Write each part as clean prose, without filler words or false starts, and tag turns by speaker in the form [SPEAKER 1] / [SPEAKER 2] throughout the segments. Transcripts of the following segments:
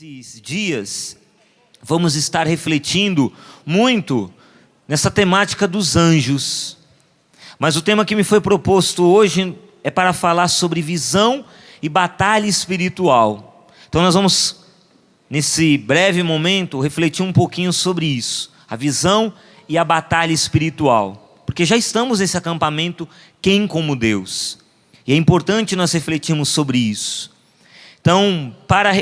[SPEAKER 1] Nesses dias, vamos estar refletindo muito nessa temática dos anjos. Mas o tema que me foi proposto hoje é para falar sobre visão e batalha espiritual. Então nós vamos, nesse breve momento, refletir um pouquinho sobre isso. A visão e a batalha espiritual. Porque já estamos nesse acampamento, quem como Deus? E é importante nós refletirmos sobre isso. Então, para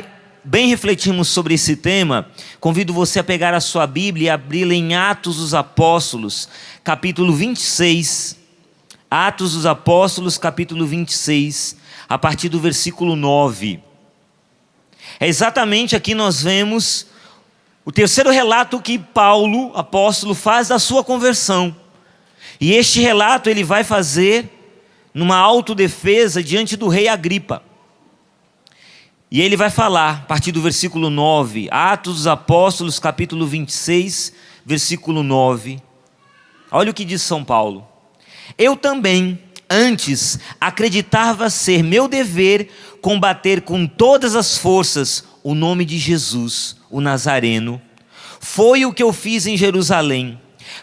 [SPEAKER 1] bem refletirmos sobre esse tema, convido você a pegar a sua Bíblia e abri-la em Atos dos Apóstolos, capítulo 26. Atos dos Apóstolos, capítulo 26, a partir do versículo 9. É exatamente aqui nós vemos o terceiro relato que Paulo, apóstolo, faz da sua conversão. E este relato ele vai fazer numa autodefesa diante do rei Agripa. E ele vai falar, a partir do versículo 9, Atos dos Apóstolos, capítulo 26, versículo 9. Olha o que diz São Paulo. Eu também, antes, acreditava ser meu dever combater com todas as forças o nome de Jesus, o Nazareno. Foi o que eu fiz em Jerusalém.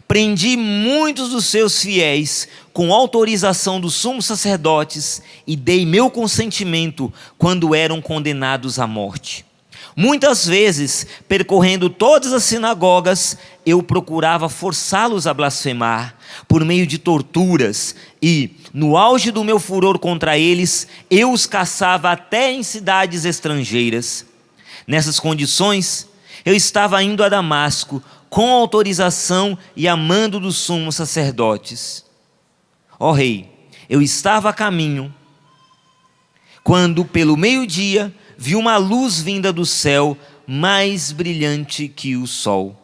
[SPEAKER 1] Prendi muitos dos seus fiéis com autorização dos sumos sacerdotes e dei meu consentimento quando eram condenados à morte. Muitas vezes, percorrendo todas as sinagogas, eu procurava forçá-los a blasfemar por meio de torturas e, no auge do meu furor contra eles, eu os caçava até em cidades estrangeiras. Nessas condições, eu estava indo a Damasco com autorização e a mando dos sumos sacerdotes. Ó rei, eu estava a caminho, quando pelo meio-dia vi uma luz vinda do céu, mais brilhante que o sol.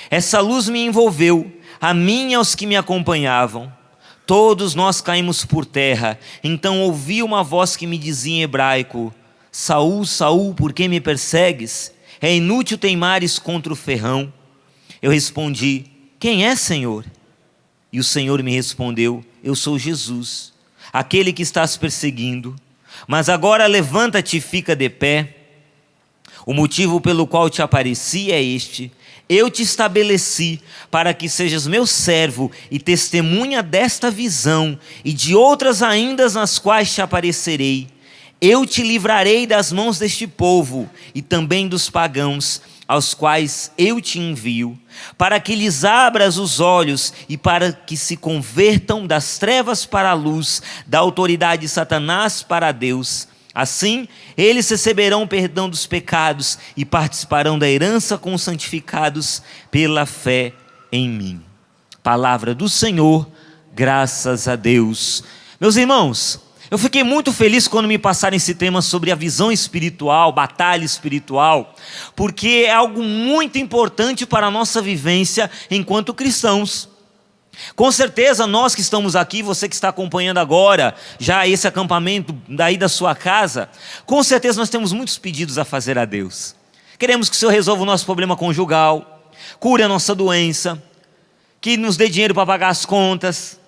[SPEAKER 1] Essa luz me envolveu, a mim e aos que me acompanhavam. Todos nós caímos por terra. Então ouvi uma voz que me dizia em hebraico: Saul, Saul, por que me persegues? É inútil teimares contra o ferrão. Eu respondi: quem é, Senhor? E o Senhor me respondeu: eu sou Jesus, aquele que estás perseguindo. Mas agora levanta-te e fica de pé. O motivo pelo qual te apareci é este: eu te estabeleci para que sejas meu servo e testemunha desta visão e de outras ainda nas quais te aparecerei. Eu te livrarei das mãos deste povo e também dos pagãos, aos quais eu te envio, para que lhes abras os olhos e para que se convertam das trevas para a luz, da autoridade de Satanás para Deus. Assim, eles receberão perdão dos pecados e participarão da herança com os santificados pela fé em mim. Palavra do Senhor, graças a Deus. Meus irmãos, eu fiquei muito feliz quando me passaram esse tema sobre a visão espiritual, batalha espiritual, porque é algo muito importante para a nossa vivência enquanto cristãos. Com certeza nós que estamos aqui, você que está acompanhando agora, já esse acampamento daí da sua casa, com certeza nós temos muitos pedidos a fazer a Deus. Queremos que o Senhor resolva o nosso problema conjugal, cure a nossa doença, que nos dê dinheiro para pagar as contas,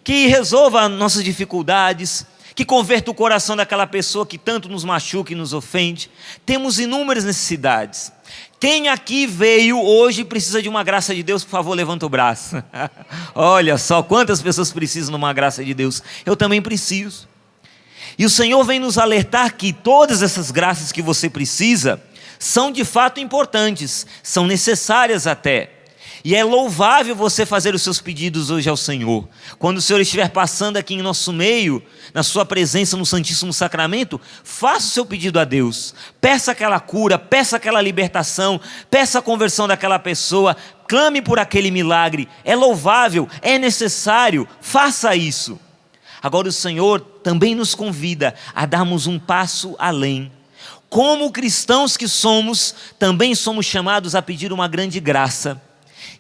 [SPEAKER 1] que resolva nossas dificuldades, que converta o coração daquela pessoa que tanto nos machuca e nos ofende. Temos inúmeras necessidades. Quem aqui veio hoje e precisa de uma graça de Deus, por favor, levanta o braço. Olha só quantas pessoas precisam de uma graça de Deus. Eu também preciso. E o Senhor vem nos alertar que todas essas graças que você precisa são de fato importantes, são necessárias até. E é louvável você fazer os seus pedidos hoje ao Senhor. Quando o Senhor estiver passando aqui em nosso meio, na sua presença no Santíssimo Sacramento, faça o seu pedido a Deus. Peça aquela cura, peça aquela libertação, peça a conversão daquela pessoa, clame por aquele milagre. É louvável, é necessário, faça isso. Agora o Senhor também nos convida a darmos um passo além. Como cristãos que somos, também somos chamados a pedir uma grande graça.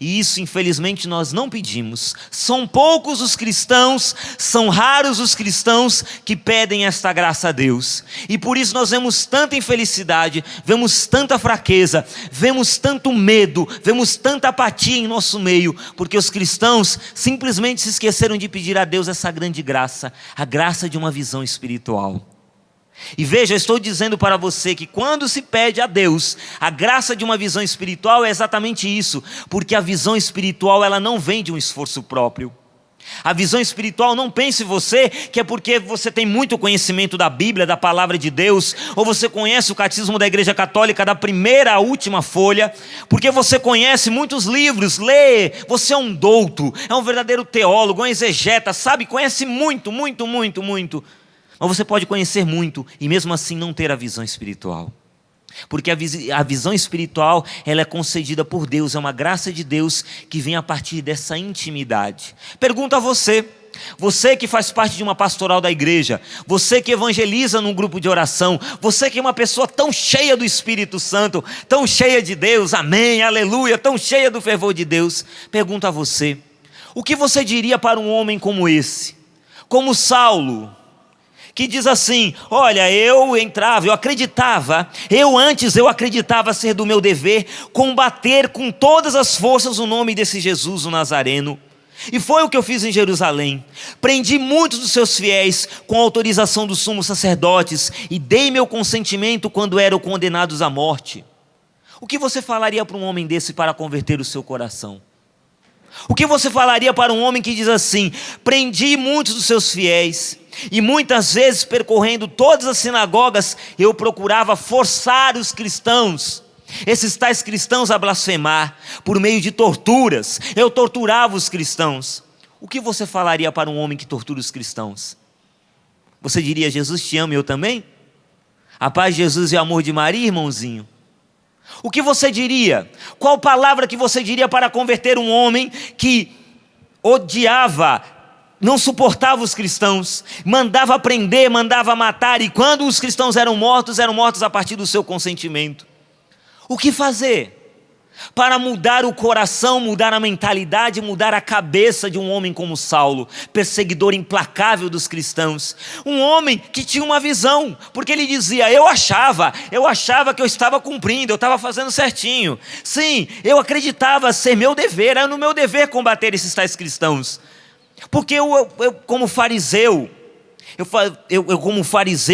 [SPEAKER 1] E isso, infelizmente, nós não pedimos. São poucos os cristãos, são raros os cristãos que pedem esta graça a Deus. E por isso nós vemos tanta infelicidade, vemos tanta fraqueza, vemos tanto medo, vemos tanta apatia em nosso meio, porque os cristãos simplesmente se esqueceram de pedir a Deus essa grande graça, a graça de uma visão espiritual. E veja, eu estou dizendo para você que quando se pede a Deus a graça de uma visão espiritual, é exatamente isso, porque a visão espiritual ela não vem de um esforço próprio. A visão espiritual, não pense você que é porque você tem muito conhecimento da Bíblia, da palavra de Deus, ou você conhece o catecismo da Igreja Católica da primeira à última folha, porque você conhece muitos livros, lê, você é um douto, é um verdadeiro teólogo, um exegeta, sabe, conhece muito. Mas você pode conhecer muito e mesmo assim não ter a visão espiritual. Porque a visão espiritual, ela é concedida por Deus, é uma graça de Deus que vem a partir dessa intimidade. Pergunto a você, você que faz parte de uma pastoral da igreja, você que evangeliza num grupo de oração, você que é uma pessoa tão cheia do Espírito Santo, tão cheia de Deus, amém, aleluia, tão cheia do fervor de Deus, pergunto a você, o que você diria para um homem como esse, como Saulo, que diz assim, olha, eu acreditava ser do meu dever combater com todas as forças o nome desse Jesus, o Nazareno. E foi o que eu fiz em Jerusalém. Prendi muitos dos seus fiéis com autorização dos sumos sacerdotes e dei meu consentimento quando eram condenados à morte. O que você falaria para um homem desse para converter o seu coração? O que você falaria para um homem que diz assim, prendi muitos dos seus fiéis, e muitas vezes percorrendo todas as sinagogas, eu procurava forçar os cristãos, esses tais cristãos a blasfemar, por meio de torturas, eu torturava os cristãos. O que você falaria para um homem que tortura os cristãos? Você diria, Jesus te ama e eu também? A paz de Jesus e o amor de Maria, irmãozinho? O que você diria? Qual palavra que você diria para converter um homem que odiava, não suportava os cristãos, mandava prender, mandava matar, e quando os cristãos eram mortos a partir do seu consentimento? O que fazer para mudar o coração, mudar a mentalidade, mudar a cabeça de um homem como Saulo, perseguidor implacável dos cristãos? Um homem que tinha uma visão, porque ele dizia, eu achava que eu estava cumprindo, eu estava fazendo certinho. Sim, eu acreditava ser meu dever, era no meu dever combater esses tais cristãos. Porque eu como fariseu,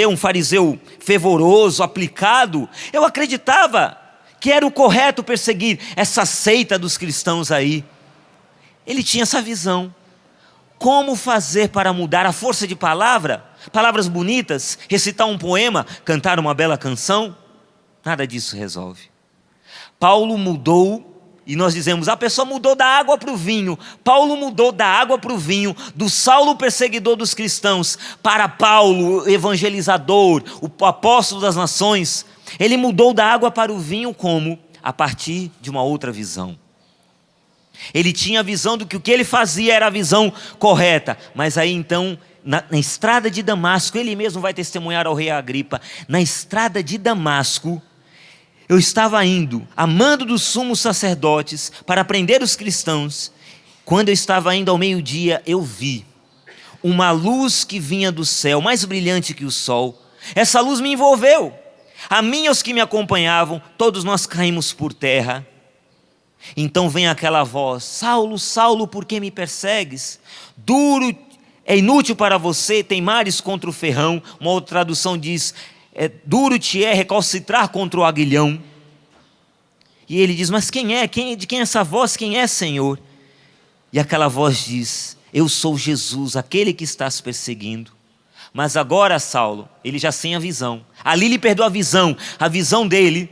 [SPEAKER 1] um fariseu fervoroso, aplicado, eu acreditava que era o correto perseguir essa seita dos cristãos aí. Ele tinha essa visão. Como fazer para mudar? A força de palavras bonitas, recitar um poema, cantar uma bela canção? Nada disso resolve. Paulo mudou, e nós dizemos, a pessoa mudou da água para o vinho. Paulo mudou da água para o vinho, do Saulo perseguidor dos cristãos, para Paulo, o evangelizador, o apóstolo das nações. Ele mudou da água para o vinho como? A partir de uma outra visão. Ele tinha a visão do que o que ele fazia era a visão correta. Mas aí então, na estrada de Damasco, ele mesmo vai testemunhar ao rei Agripa, na estrada de Damasco, eu estava indo, a mando dos sumos sacerdotes, para prender os cristãos. Quando eu estava indo ao meio-dia, eu vi uma luz que vinha do céu, mais brilhante que o sol. Essa luz me envolveu. A mim e aos que me acompanhavam, todos nós caímos por terra. Então vem aquela voz, Saulo, Saulo, por que me persegues? É inútil para você teimares contra o ferrão. Uma outra tradução diz, duro te é recalcitrar contra o aguilhão. E ele diz, mas quem é? De quem é essa voz? Quem é, Senhor? E aquela voz diz, eu sou Jesus, aquele que estás perseguindo. Mas agora, Saulo, ele já sem a visão. Ali lhe perdeu a visão dele.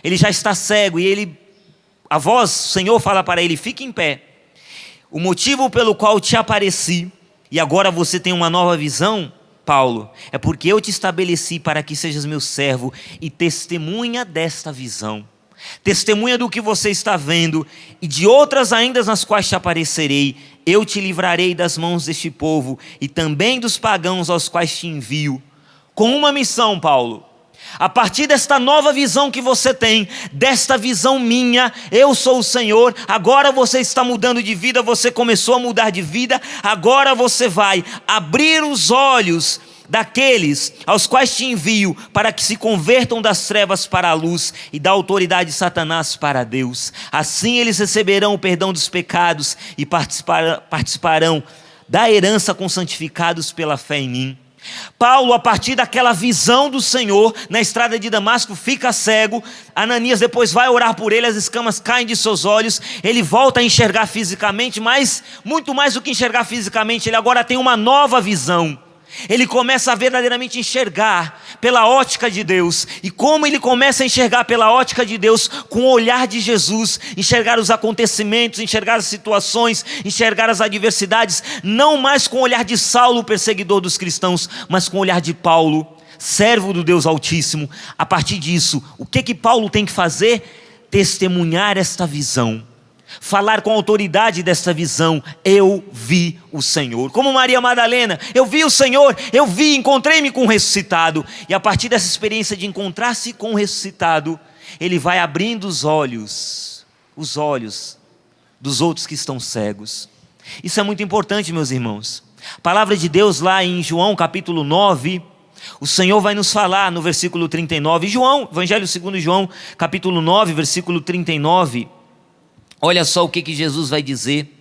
[SPEAKER 1] Ele já está cego e a voz, o Senhor fala para ele, fique em pé. O motivo pelo qual te apareci, e agora você tem uma nova visão, Paulo, é porque eu te estabeleci para que sejas meu servo e testemunha desta visão. Testemunha do que você está vendo e de outras ainda nas quais te aparecerei. Eu te livrarei das mãos deste povo e também dos pagãos aos quais te envio. Com uma missão, Paulo. A partir desta nova visão que você tem, desta visão minha, eu sou o Senhor, agora você está mudando de vida, você começou a mudar de vida, agora você vai abrir os olhos daqueles aos quais te envio, para que se convertam das trevas para a luz e da autoridade de Satanás para Deus. Assim eles receberão o perdão dos pecados e participarão da herança com santificados pela fé em mim. Paulo, a partir daquela visão do Senhor, na estrada de Damasco, fica cego. Ananias depois vai orar por ele, as escamas caem de seus olhos, ele volta a enxergar fisicamente, mas muito mais do que enxergar fisicamente, ele agora tem uma nova visão. Ele começa a verdadeiramente enxergar pela ótica de Deus. E como ele começa a enxergar pela ótica de Deus, com o olhar de Jesus, enxergar os acontecimentos, enxergar as situações, enxergar as adversidades, não mais com o olhar de Saulo, perseguidor dos cristãos, mas com o olhar de Paulo, servo do Deus Altíssimo. A partir disso, o que Paulo tem que fazer? Testemunhar esta visão. Falar com autoridade desta visão. Eu vi o Senhor. Como Maria Madalena, eu vi o Senhor, encontrei-me com o ressuscitado. E a partir dessa experiência de encontrar-se com o ressuscitado, ele vai abrindo os olhos dos outros que estão cegos. Isso é muito importante, meus irmãos. A palavra de Deus lá em João capítulo 9, o Senhor vai nos falar no versículo 39. João, Evangelho segundo João, capítulo 9, versículo 39. Olha só o que Jesus vai dizer.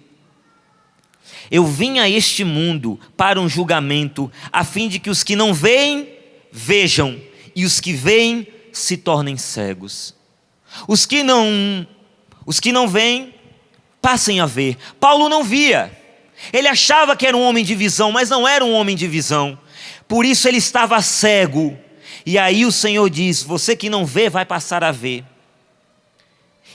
[SPEAKER 1] Eu vim a este mundo para um julgamento, a fim de que os que não veem, vejam, e os que veem se tornem cegos. Os que não veem, passem a ver. Paulo não via. Ele achava que era um homem de visão, mas não era um homem de visão. Por isso ele estava cego. E aí o Senhor diz: você que não vê, vai passar a ver.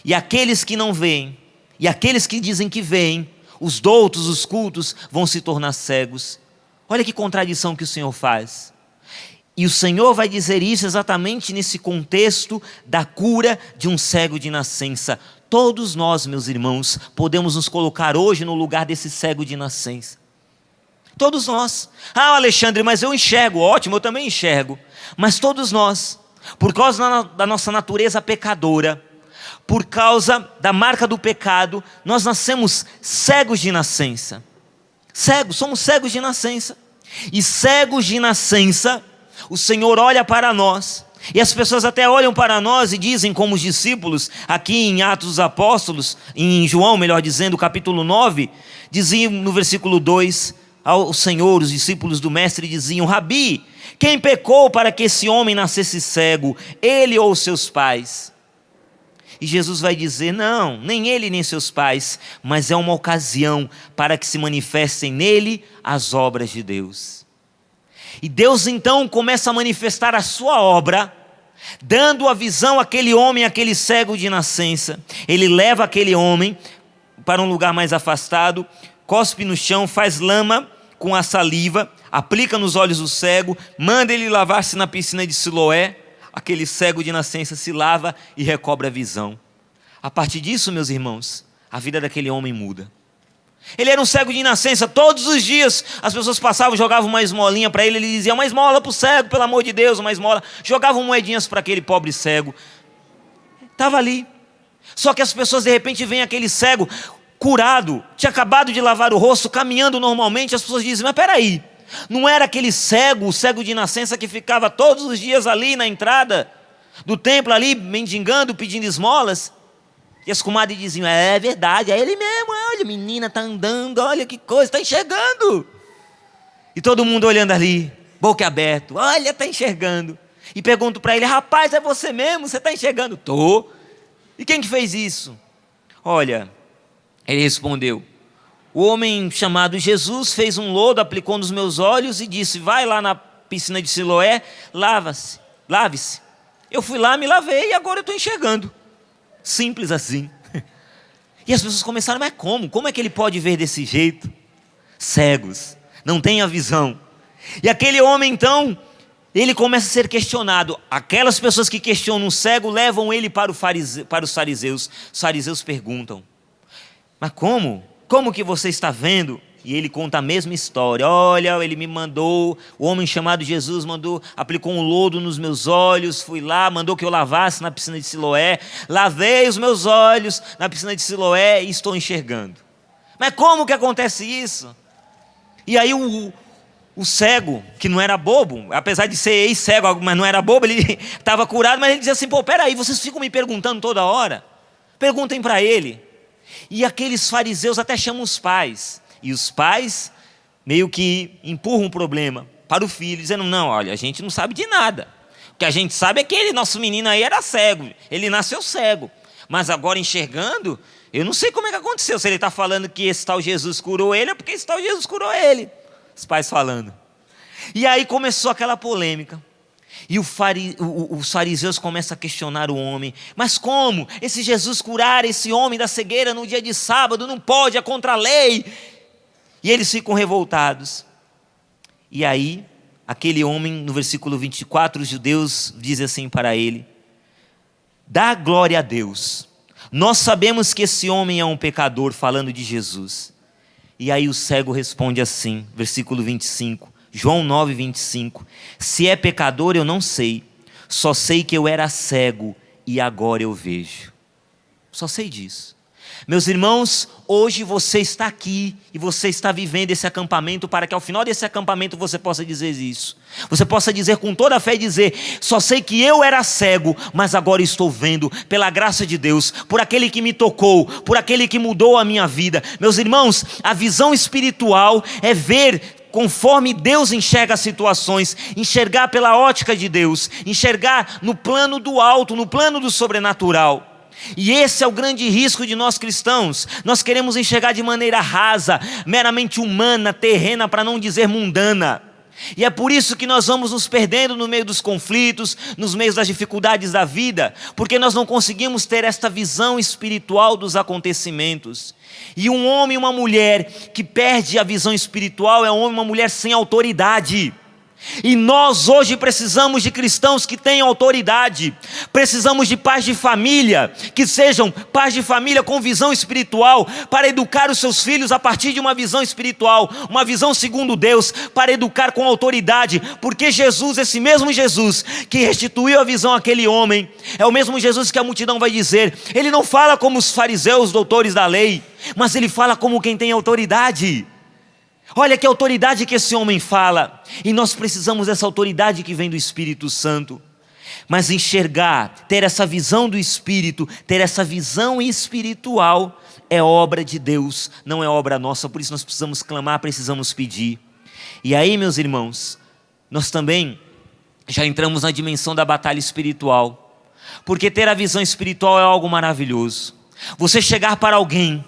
[SPEAKER 1] E aqueles que não veem, e aqueles que dizem que veem, os doutos, os cultos, vão se tornar cegos. Olha que contradição que o Senhor faz. E o Senhor vai dizer isso exatamente nesse contexto da cura de um cego de nascença. Todos nós, meus irmãos, podemos nos colocar hoje no lugar desse cego de nascença. Todos nós. Ah, Alexandre, mas eu enxergo. Ótimo, eu também enxergo. Mas todos nós, por causa da nossa natureza pecadora, por causa da marca do pecado, nós nascemos cegos de nascença. Cegos, somos cegos de nascença. E cegos de nascença, o Senhor olha para nós, e as pessoas até olham para nós e dizem, como os discípulos, aqui em Atos dos Apóstolos, em João, melhor dizendo, capítulo 9, diziam no versículo 2, ao Senhor, os discípulos do Mestre diziam: Rabi, quem pecou para que esse homem nascesse cego, ele ou seus pais? E Jesus vai dizer: não, nem ele nem seus pais, mas é uma ocasião para que se manifestem nele as obras de Deus. E Deus então começa a manifestar a sua obra, dando a visão àquele homem, àquele cego de nascença. Ele leva aquele homem para um lugar mais afastado, cospe no chão, faz lama com a saliva, aplica nos olhos do cego, manda ele lavar-se na piscina de Siloé. Aquele cego de nascença se lava e recobra a visão. A partir disso, meus irmãos, a vida daquele homem muda. Ele era um cego de nascença. Todos os dias as pessoas passavam, jogavam uma esmolinha para ele. Ele dizia: uma esmola para o cego, pelo amor de Deus, uma esmola. Jogavam moedinhas para aquele pobre cego. Estava ali. Só que as pessoas de repente veem aquele cego curado, tinha acabado de lavar o rosto, caminhando normalmente. As pessoas dizem: mas peraí, não era aquele cego, o cego de nascença que ficava todos os dias ali na entrada do templo, ali mendigando, pedindo esmolas? E as comadres diziam: é verdade, é ele mesmo, olha, a menina está andando, olha que coisa, está enxergando. E todo mundo olhando ali, boca aberta: olha, está enxergando. E pergunto para ele: rapaz, é você mesmo, você está enxergando? Tô. E quem que fez isso? Olha, ele respondeu: o homem chamado Jesus fez um lodo, aplicou nos meus olhos e disse: vai lá na piscina de Siloé, lave-se. Eu fui lá, me lavei e agora eu estou enxergando. Simples assim. E as pessoas começaram: mas como? Como é que ele pode ver desse jeito? Cegos, não tem a visão. E aquele homem então, ele começa a ser questionado. Aquelas pessoas que questionam o cego levam ele para os fariseus. Os fariseus perguntam: mas como? Como que você está vendo? E ele conta a mesma história. Olha, ele me mandou, o homem chamado Jesus aplicou um lodo nos meus olhos, fui lá, mandou que eu lavasse na piscina de Siloé, lavei os meus olhos na piscina de Siloé e estou enxergando. Mas como que acontece isso? E aí o cego, que não era bobo, apesar de ser ex-cego, mas não era bobo, ele estava curado, mas ele dizia assim: pô, peraí, vocês ficam me perguntando toda hora? Perguntem para ele. E aqueles fariseus até chamam os pais. E os pais meio que empurram o problema. para o filho, dizendo: não, olha, a gente não sabe de nada. O que a gente sabe é que nosso menino aí era cego, ele nasceu cego. Mas agora enxergando, eu não sei como é que aconteceu. Se ele está falando que esse tal Jesus curou ele, é porque esse tal Jesus curou ele. Os pais falando. E aí começou aquela polêmica. E os fariseus começam a questionar o homem: mas como esse Jesus curar esse homem da cegueira no dia de sábado? Não pode, é contra a lei. E eles ficam revoltados. E aí, aquele homem, no versículo 24, os judeus dizem assim para ele: dá glória a Deus, nós sabemos que esse homem é um pecador, falando de Jesus. E aí o cego responde assim, versículo 25, João 9, 25: se é pecador eu não sei, só sei que eu era cego e agora eu vejo. Só sei disso. Meus irmãos, hoje você está aqui e você está vivendo esse acampamento para que ao final desse acampamento você possa dizer isso. Você possa dizer com toda a fé, dizer: só sei que eu era cego, mas agora estou vendo, pela graça de Deus, por aquele que me tocou, por aquele que mudou a minha vida. Meus irmãos, a visão espiritual é ver conforme Deus enxerga as situações, enxergar pela ótica de Deus, enxergar no plano do alto, no plano do sobrenatural. E esse é o grande risco de nós cristãos. Nós queremos enxergar de maneira rasa, meramente humana, terrena, para não dizer mundana. E é por isso que nós vamos nos perdendo no meio dos conflitos, nos meios das dificuldades da vida, porque nós não conseguimos ter esta visão espiritual dos acontecimentos. E um homem e uma mulher que perde a visão espiritual é um homem e uma mulher sem autoridade. E nós hoje precisamos de cristãos que tenham autoridade. Precisamos de pais de família, que sejam pais de família com visão espiritual, para educar os seus filhos a partir de uma visão espiritual, uma visão segundo Deus, para educar com autoridade. Porque Jesus, esse mesmo Jesus que restituiu a visão àquele homem, é o mesmo Jesus que a multidão vai dizer: ele não fala como os fariseus, doutores da lei, mas ele fala como quem tem autoridade. Olha que autoridade que esse homem fala. E nós precisamos dessa autoridade que vem do Espírito Santo. Mas enxergar, ter essa visão do Espírito, ter essa visão espiritual, é obra de Deus, não é obra nossa. Por isso nós precisamos clamar, precisamos pedir. E aí, meus irmãos, nós também já entramos na dimensão da batalha espiritual. Porque ter a visão espiritual é algo maravilhoso. Você chegar para alguém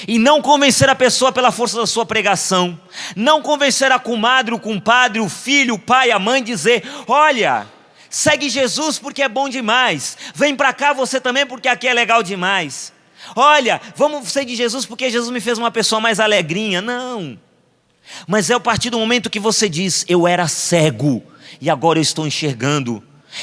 [SPEAKER 1] e não convencer a pessoa pela força da sua pregação, não convencer a comadre, o compadre, o filho, o pai, a mãe, dizer: olha, segue Jesus porque é bom demais, vem para cá você também porque aqui é legal demais, olha, vamos seguir Jesus porque Jesus me fez uma pessoa mais alegrinha. Não, mas é a partir do momento que você diz: eu era cego e agora eu estou enxergando.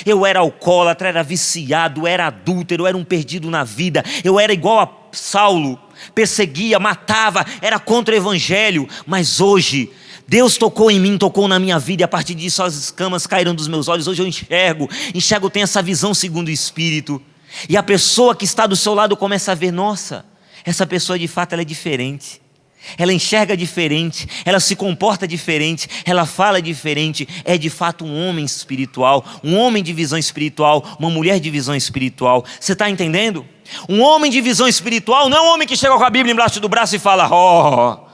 [SPEAKER 1] Eu era alcoólatra, era viciado, era adúltero, era um perdido na vida, eu era igual a Saulo, perseguia, matava, era contra o evangelho. Mas hoje Deus tocou em mim, tocou na minha vida, e a partir disso as escamas caíram dos meus olhos. Hoje eu enxergo, tenho essa visão segundo o Espírito. E a pessoa que está do seu lado começa a ver: nossa, essa pessoa de fato ela é diferente, ela enxerga diferente, ela se comporta diferente, ela fala diferente. É de fato um homem espiritual, um homem de visão espiritual, uma mulher de visão espiritual. Você está entendendo? Um homem de visão espiritual não é um homem que chega com a Bíblia embaixo do braço e fala: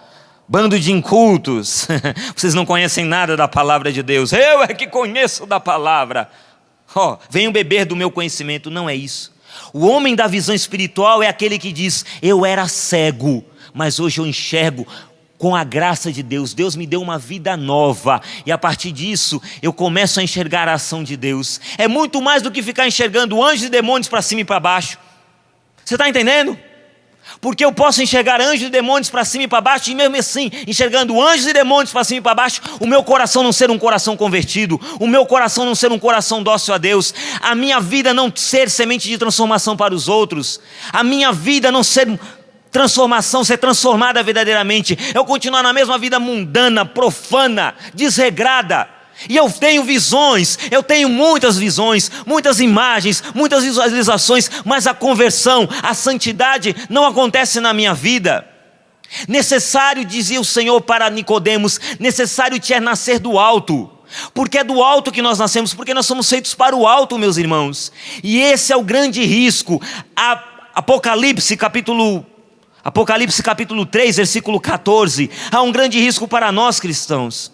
[SPEAKER 1] bando de incultos, vocês não conhecem nada da palavra de Deus, eu é que conheço da palavra, venham beber do meu conhecimento. Não é isso. O homem da visão espiritual é aquele que diz: eu era cego, mas hoje eu enxergo com a graça de Deus. Deus me deu uma vida nova, e a partir disso eu começo a enxergar a ação de Deus. É muito mais do que ficar enxergando anjos e demônios para cima e para baixo. Você está entendendo? Porque eu posso enxergar anjos e demônios para cima e para baixo, e mesmo assim, enxergando anjos e demônios para cima e para baixo, o meu coração não ser um coração convertido, o meu coração não ser um coração dócil a Deus, a minha vida não ser semente de transformação para os outros, a minha vida não ser transformação, ser transformada verdadeiramente, eu continuar na mesma vida mundana, profana, desregrada. E eu tenho visões, eu tenho muitas visões, muitas imagens, muitas visualizações, mas a conversão, a santidade não acontece na minha vida. Necessário, dizia o Senhor para Nicodemos, necessário te é nascer do alto. Porque é do alto que nós nascemos, porque nós somos feitos para o alto, meus irmãos. E esse é o grande risco. Apocalipse capítulo 3, versículo 14, há um grande risco para nós cristãos.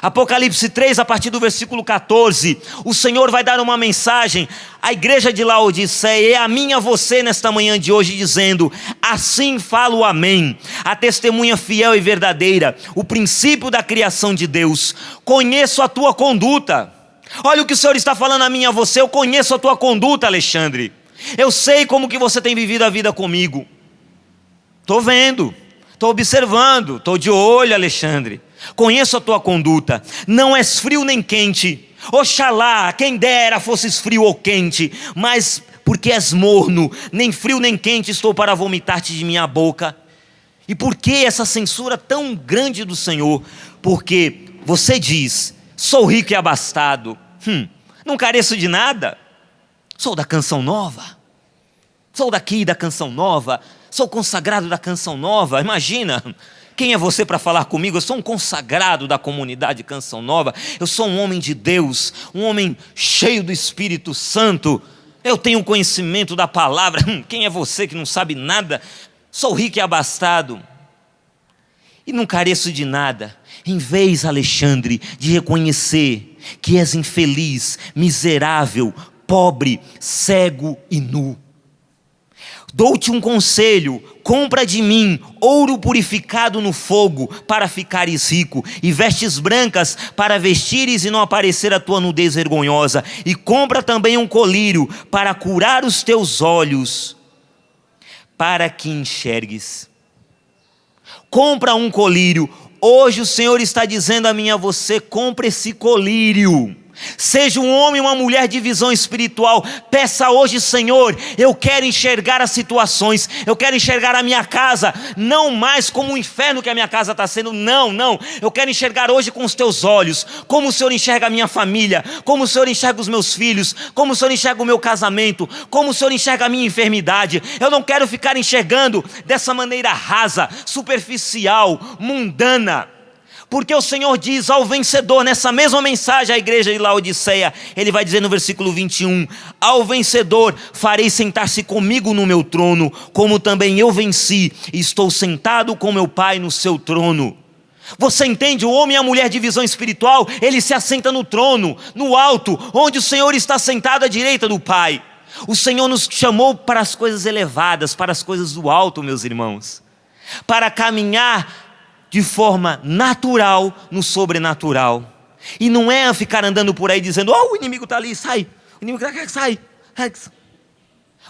[SPEAKER 1] Apocalipse 3, a partir do versículo 14, o Senhor vai dar uma mensagem à igreja de Laodiceia e a mim e a você nesta manhã de hoje, dizendo: assim fala o Amém, a testemunha fiel e verdadeira, o princípio da criação de Deus. Conheço a tua conduta. Olha o que o Senhor está falando a mim e a você: eu conheço a tua conduta, Alexandre. Eu sei como que você tem vivido a vida comigo. Estou vendo, estou observando, estou de olho, Alexandre. Conheço a tua conduta, não és frio nem quente. Oxalá, quem dera fosses frio ou quente, mas porque és morno, nem frio nem quente estou para vomitar-te de minha boca. E por que essa censura tão grande do Senhor? Porque você diz: sou rico e abastado, não careço de nada, sou da canção nova, sou daqui da canção nova, sou consagrado da canção nova. Imagina, quem é você para falar comigo? Eu sou um consagrado da comunidade Canção Nova. Eu sou um homem de Deus, um homem cheio do Espírito Santo. Eu tenho conhecimento da palavra. Quem é você que não sabe nada? Sou rico e abastado e não careço de nada. Em vez, Alexandre, de reconhecer que és infeliz, miserável, pobre, cego e nu, dou-te um conselho: compra de mim ouro purificado no fogo para ficares rico, e vestes brancas para vestires e não aparecer a tua nudez vergonhosa, e compra também um colírio para curar os teus olhos, para que enxergues. Compra um colírio. Hoje o Senhor está dizendo a mim e a você: compre esse colírio. Seja um homem ou uma mulher de visão espiritual. Peça hoje: Senhor, eu quero enxergar as situações, eu quero enxergar a minha casa, não mais como um inferno que a minha casa está sendo. Não, eu quero enxergar hoje com os teus olhos, como o Senhor enxerga a minha família, como o Senhor enxerga os meus filhos, como o Senhor enxerga o meu casamento, como o Senhor enxerga a minha enfermidade. Eu não quero ficar enxergando dessa maneira rasa, superficial, mundana. Porque o Senhor diz ao vencedor, nessa mesma mensagem à igreja de Laodiceia, Ele vai dizer no versículo 21, ao vencedor farei sentar-se comigo no meu trono, como também eu venci e estou sentado com meu Pai no seu trono. Você entende? O homem e a mulher de visão espiritual, ele se assenta no trono, no alto, onde o Senhor está sentado à direita do Pai. O Senhor nos chamou para as coisas elevadas, para as coisas do alto, meus irmãos, para caminhar de forma natural no sobrenatural. E não é ficar andando por aí dizendo: o inimigo está ali, sai, o inimigo sai.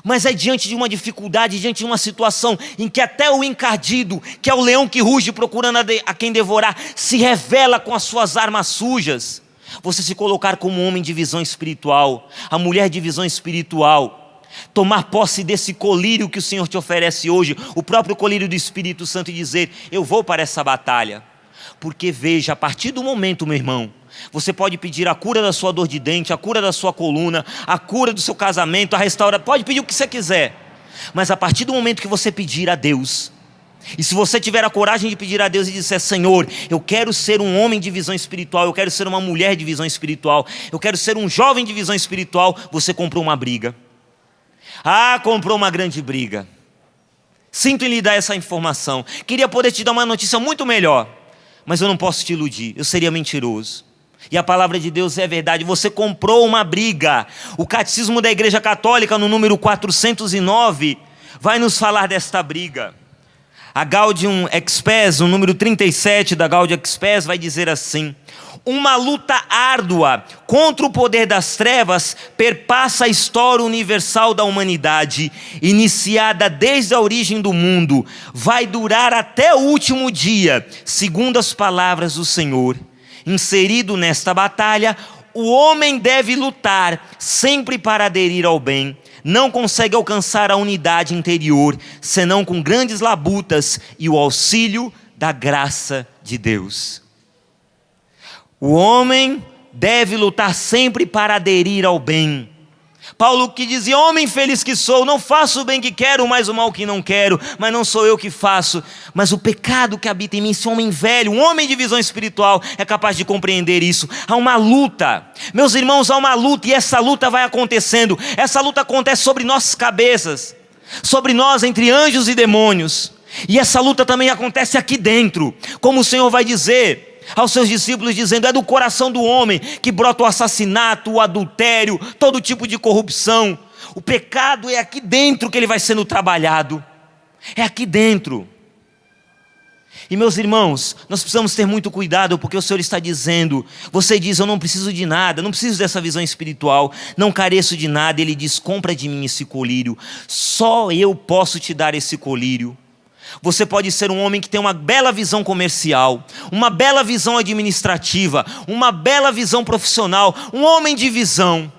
[SPEAKER 1] Mas é diante de uma dificuldade, diante de uma situação em que até o encardido, que é o leão que ruge procurando a quem devorar, se revela com as suas armas sujas. Você se colocar como um homem de visão espiritual, a mulher de visão espiritual, tomar posse desse colírio que o Senhor te oferece hoje, o próprio colírio do Espírito Santo, e dizer: eu vou para essa batalha. Porque veja, a partir do momento, meu irmão, você pode pedir a cura da sua dor de dente, a cura da sua coluna, a cura do seu casamento, a restauração, pode pedir o que você quiser, mas a partir do momento que você pedir a Deus, e se você tiver a coragem de pedir a Deus e disser: Senhor, eu quero ser um homem de visão espiritual, eu quero ser uma mulher de visão espiritual, eu quero ser um jovem de visão espiritual, você comprou uma briga. Comprou uma grande briga. Sinto em lhe dar essa informação. Queria poder te dar uma notícia muito melhor, mas eu não posso te iludir, eu seria mentiroso. E a palavra de Deus é verdade. Você comprou uma briga. O Catecismo da Igreja Católica, no número 409, vai nos falar desta briga. A Gaudium et Spes, no número 37 da Gaudium et Spes, vai dizer assim: uma luta árdua contra o poder das trevas perpassa a história universal da humanidade, iniciada desde a origem do mundo, vai durar até o último dia, segundo as palavras do Senhor. Inserido nesta batalha, o homem deve lutar sempre para aderir ao bem. Não consegue alcançar a unidade interior, senão com grandes labutas e o auxílio da graça de Deus. O homem deve lutar sempre para aderir ao bem. Paulo que dizia: homem feliz que sou, não faço o bem que quero, mas o mal que não quero, mas não sou eu que faço, mas o pecado que habita em mim. Esse homem velho, um homem de visão espiritual, é capaz de compreender isso. Há uma luta, meus irmãos, há uma luta, e essa luta vai acontecendo. Essa luta acontece sobre nossas cabeças, sobre nós, entre anjos e demônios. E essa luta também acontece aqui dentro, como o Senhor vai dizer: aos seus discípulos dizendo: é do coração do homem que brota o assassinato, o adultério, todo tipo de corrupção. O pecado é aqui dentro que ele vai sendo trabalhado, é aqui dentro. E meus irmãos, nós precisamos ter muito cuidado, porque o Senhor está dizendo, você diz: eu não preciso de nada, não preciso dessa visão espiritual, não careço de nada. Ele diz: compra de mim esse colírio, só eu posso te dar esse colírio. Você pode ser um homem que tem uma bela visão comercial, uma bela visão administrativa, uma bela visão profissional, um homem de visão,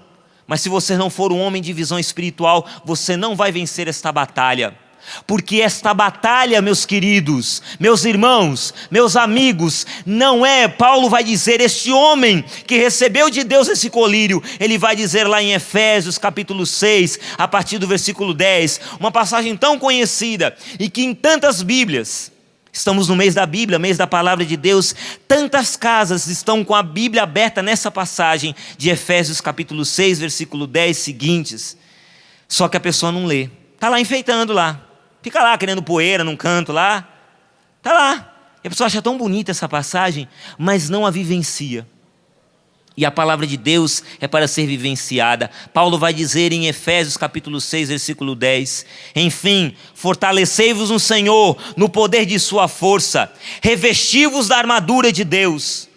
[SPEAKER 1] mas se você não for um homem de visão espiritual, você não vai vencer esta batalha. Porque esta batalha, meus queridos, meus irmãos, meus amigos, não é, Paulo vai dizer, este homem que recebeu de Deus esse colírio, ele vai dizer lá em Efésios capítulo 6, a partir do versículo 10, uma passagem tão conhecida, e que em tantas Bíblias, estamos no mês da Bíblia, mês da palavra de Deus, tantas casas estão com a Bíblia aberta nessa passagem de Efésios capítulo 6, versículo 10 seguintes, só que a pessoa não lê, está lá enfeitando lá, fica lá querendo poeira num canto lá, está lá, e a pessoa acha tão bonita essa passagem, mas não a vivencia. E a palavra de Deus é para ser vivenciada. Paulo vai dizer em Efésios capítulo 6, versículo 10, enfim, fortalecei-vos no Senhor, no poder de sua força, revesti-vos da armadura de Deus.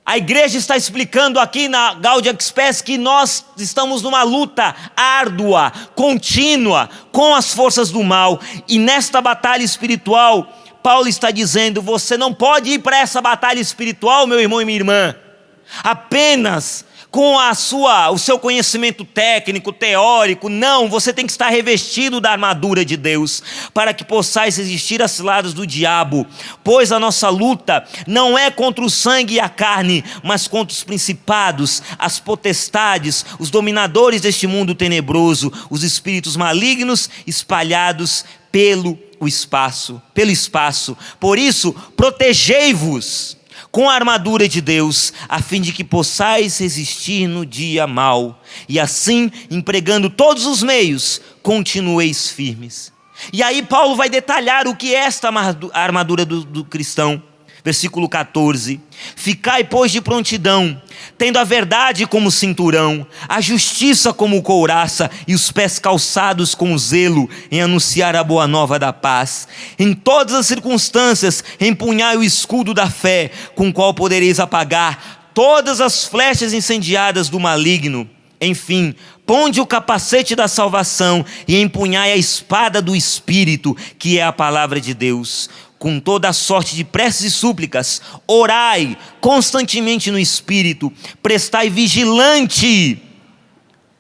[SPEAKER 1] A igreja está explicando aqui na Gaudium Expes que nós estamos numa luta árdua, contínua, com as forças do mal. E nesta batalha espiritual, Paulo está dizendo, você não pode ir para essa batalha espiritual, meu irmão e minha irmã, apenas com o seu conhecimento técnico, teórico. Não, você tem que estar revestido da armadura de Deus, para que possais resistir às ciladas do diabo, pois a nossa luta não é contra o sangue e a carne, mas contra os principados, as potestades, os dominadores deste mundo tenebroso, os espíritos malignos espalhados pelo espaço. Por isso, protegei-vos com a armadura de Deus, a fim de que possais resistir no dia mau, e assim, empregando todos os meios, continueis firmes. E aí Paulo vai detalhar o que é esta armadura do cristão. Versículo 14, ficai pois de prontidão, tendo a verdade como cinturão, a justiça como couraça, e os pés calçados com zelo, em anunciar a boa nova da paz. Em todas as circunstâncias, empunhai o escudo da fé, com o qual podereis apagar todas as flechas incendiadas do maligno. Enfim, ponde o capacete da salvação, e empunhai a espada do Espírito, que é a palavra de Deus. Com toda a sorte de preces e súplicas, orai constantemente no Espírito, prestai vigilante.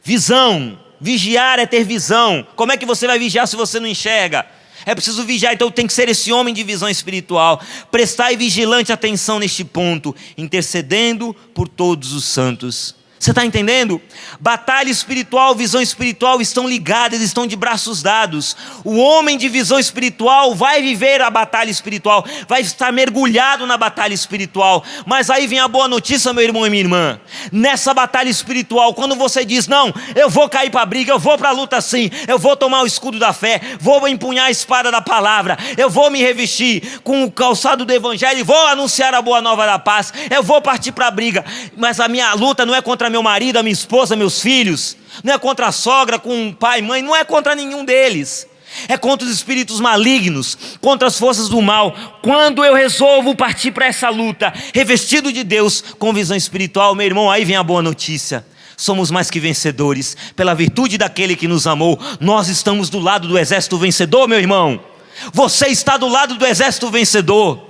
[SPEAKER 1] Visão, vigiar é ter visão. Como é que você vai vigiar se você não enxerga? É preciso vigiar, então tem que ser esse homem de visão espiritual. Prestai vigilante atenção neste ponto, intercedendo por todos os santos. Você está entendendo? Batalha espiritual, visão espiritual estão ligadas, estão de braços dados. O homem de visão espiritual vai viver a batalha espiritual, vai estar mergulhado na batalha espiritual. Mas aí vem a boa notícia, meu irmão e minha irmã. Nessa batalha espiritual, quando você diz, não, eu vou cair para a briga, eu vou para a luta sim, eu vou tomar o escudo da fé, vou empunhar a espada da palavra, eu vou me revestir com o calçado do evangelho, vou anunciar a boa nova da paz, eu vou partir para a briga. Mas a minha luta não é contra meu marido, a minha esposa, meus filhos, não é contra a sogra, com o pai, mãe, não é contra nenhum deles, é contra os espíritos malignos, contra as forças do mal. Quando eu resolvo partir para essa luta, revestido de Deus, com visão espiritual, meu irmão, aí vem a boa notícia, somos mais que vencedores, pela virtude daquele que nos amou. Nós estamos do lado do exército vencedor, meu irmão, você está do lado do exército vencedor.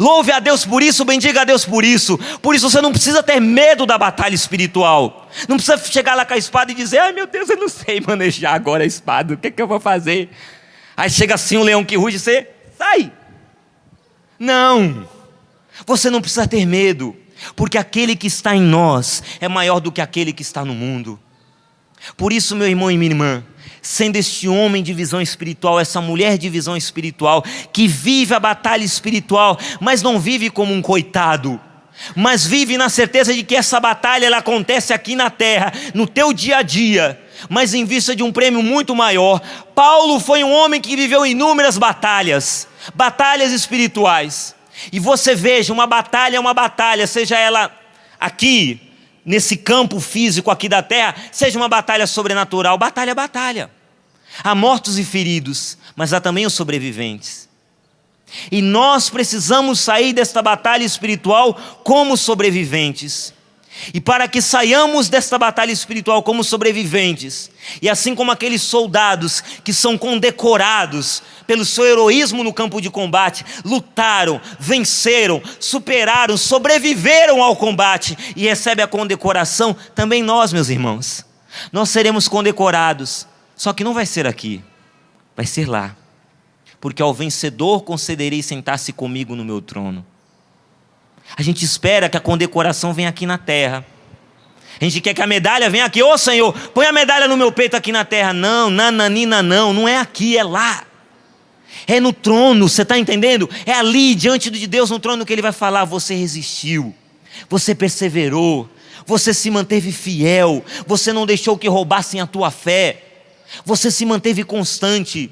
[SPEAKER 1] Louve a Deus por isso, bendiga a Deus por isso. Por isso você não precisa ter medo da batalha espiritual. Não precisa chegar lá com a espada e dizer, ai meu Deus, eu não sei manejar agora a espada, o que é que eu vou fazer? Aí chega assim um leão que ruge e você sai. Não, você não precisa ter medo, porque aquele que está em nós é maior do que aquele que está no mundo. Por isso, meu irmão e minha irmã, sendo este homem de visão espiritual, essa mulher de visão espiritual, que vive a batalha espiritual, mas não vive como um coitado, mas vive na certeza de que essa batalha ela acontece aqui na terra, no teu dia a dia, mas em vista de um prêmio muito maior. Paulo foi um homem que viveu inúmeras batalhas espirituais. E você veja, uma batalha é uma batalha, seja ela aqui, nesse campo físico aqui da terra, seja uma batalha sobrenatural, batalha é batalha. Há mortos e feridos, mas há também os sobreviventes. E nós precisamos sair desta batalha espiritual como sobreviventes. E para que saiamos desta batalha espiritual como sobreviventes, e assim como aqueles soldados que são condecorados pelo seu heroísmo no campo de combate, lutaram, venceram, superaram, sobreviveram ao combate e recebem a condecoração, também nós, meus irmãos, nós seremos condecorados, só que não vai ser aqui, vai ser lá, porque ao vencedor concederei sentar-se comigo no meu trono. A gente espera que a condecoração venha aqui na terra. A gente quer que a medalha venha aqui. Ô Senhor, põe a medalha no meu peito aqui na terra. Não, nananina, não é aqui, é lá. É no trono, você está entendendo? É ali, diante de Deus, no trono que Ele vai falar. Você resistiu, você perseverou, você se manteve fiel, você não deixou que roubassem a tua fé, você se manteve constante.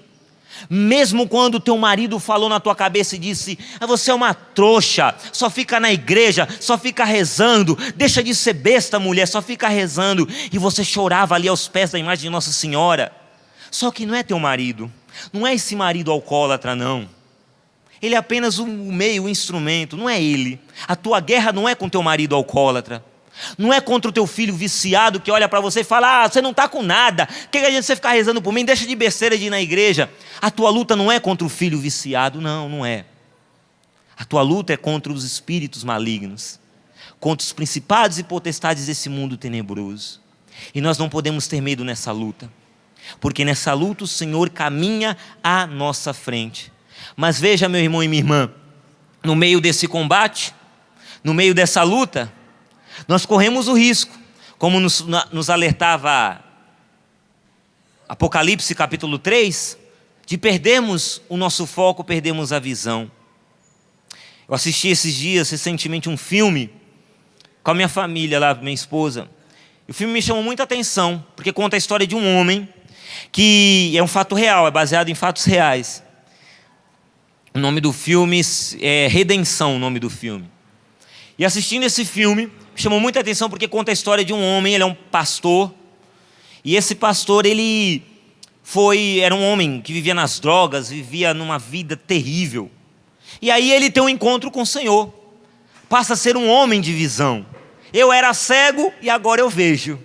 [SPEAKER 1] Mesmo quando teu marido falou na tua cabeça e disse: você é uma trouxa, só fica na igreja, só fica rezando, deixa de ser besta mulher, só fica rezando. E você chorava ali aos pés da imagem de Nossa Senhora. Só que não é teu marido, não é esse marido alcoólatra não. Ele é apenas o meio, o instrumento, não é ele. A tua guerra não é com teu marido alcoólatra, não é contra o teu filho viciado que olha para você e fala: você não está com nada, que adianta você ficar rezando por mim, deixa de besteira de ir na igreja. A tua luta não é contra o filho viciado, não é. A tua luta é contra os espíritos malignos, contra os principados e potestades desse mundo tenebroso. E nós não podemos ter medo nessa luta, porque nessa luta o Senhor caminha à nossa frente. Mas veja, meu irmão e minha irmã, no meio desse combate, no meio dessa luta, nós corremos o risco, como nos alertava Apocalipse capítulo 3, de perdermos o nosso foco, perdermos a visão. Eu assisti esses dias, recentemente, um filme com a minha família lá, minha esposa. E o filme me chamou muita atenção, porque conta a história de um homem, que é um fato real, é baseado em fatos reais. O nome do filme é Redenção, o nome do filme. E assistindo esse filme, me chamou muita atenção porque conta a história de um homem, ele é um pastor, e esse pastor, era um homem que vivia nas drogas, vivia numa vida terrível. E aí ele tem um encontro com o Senhor, passa a ser um homem de visão. Eu era cego e agora eu vejo.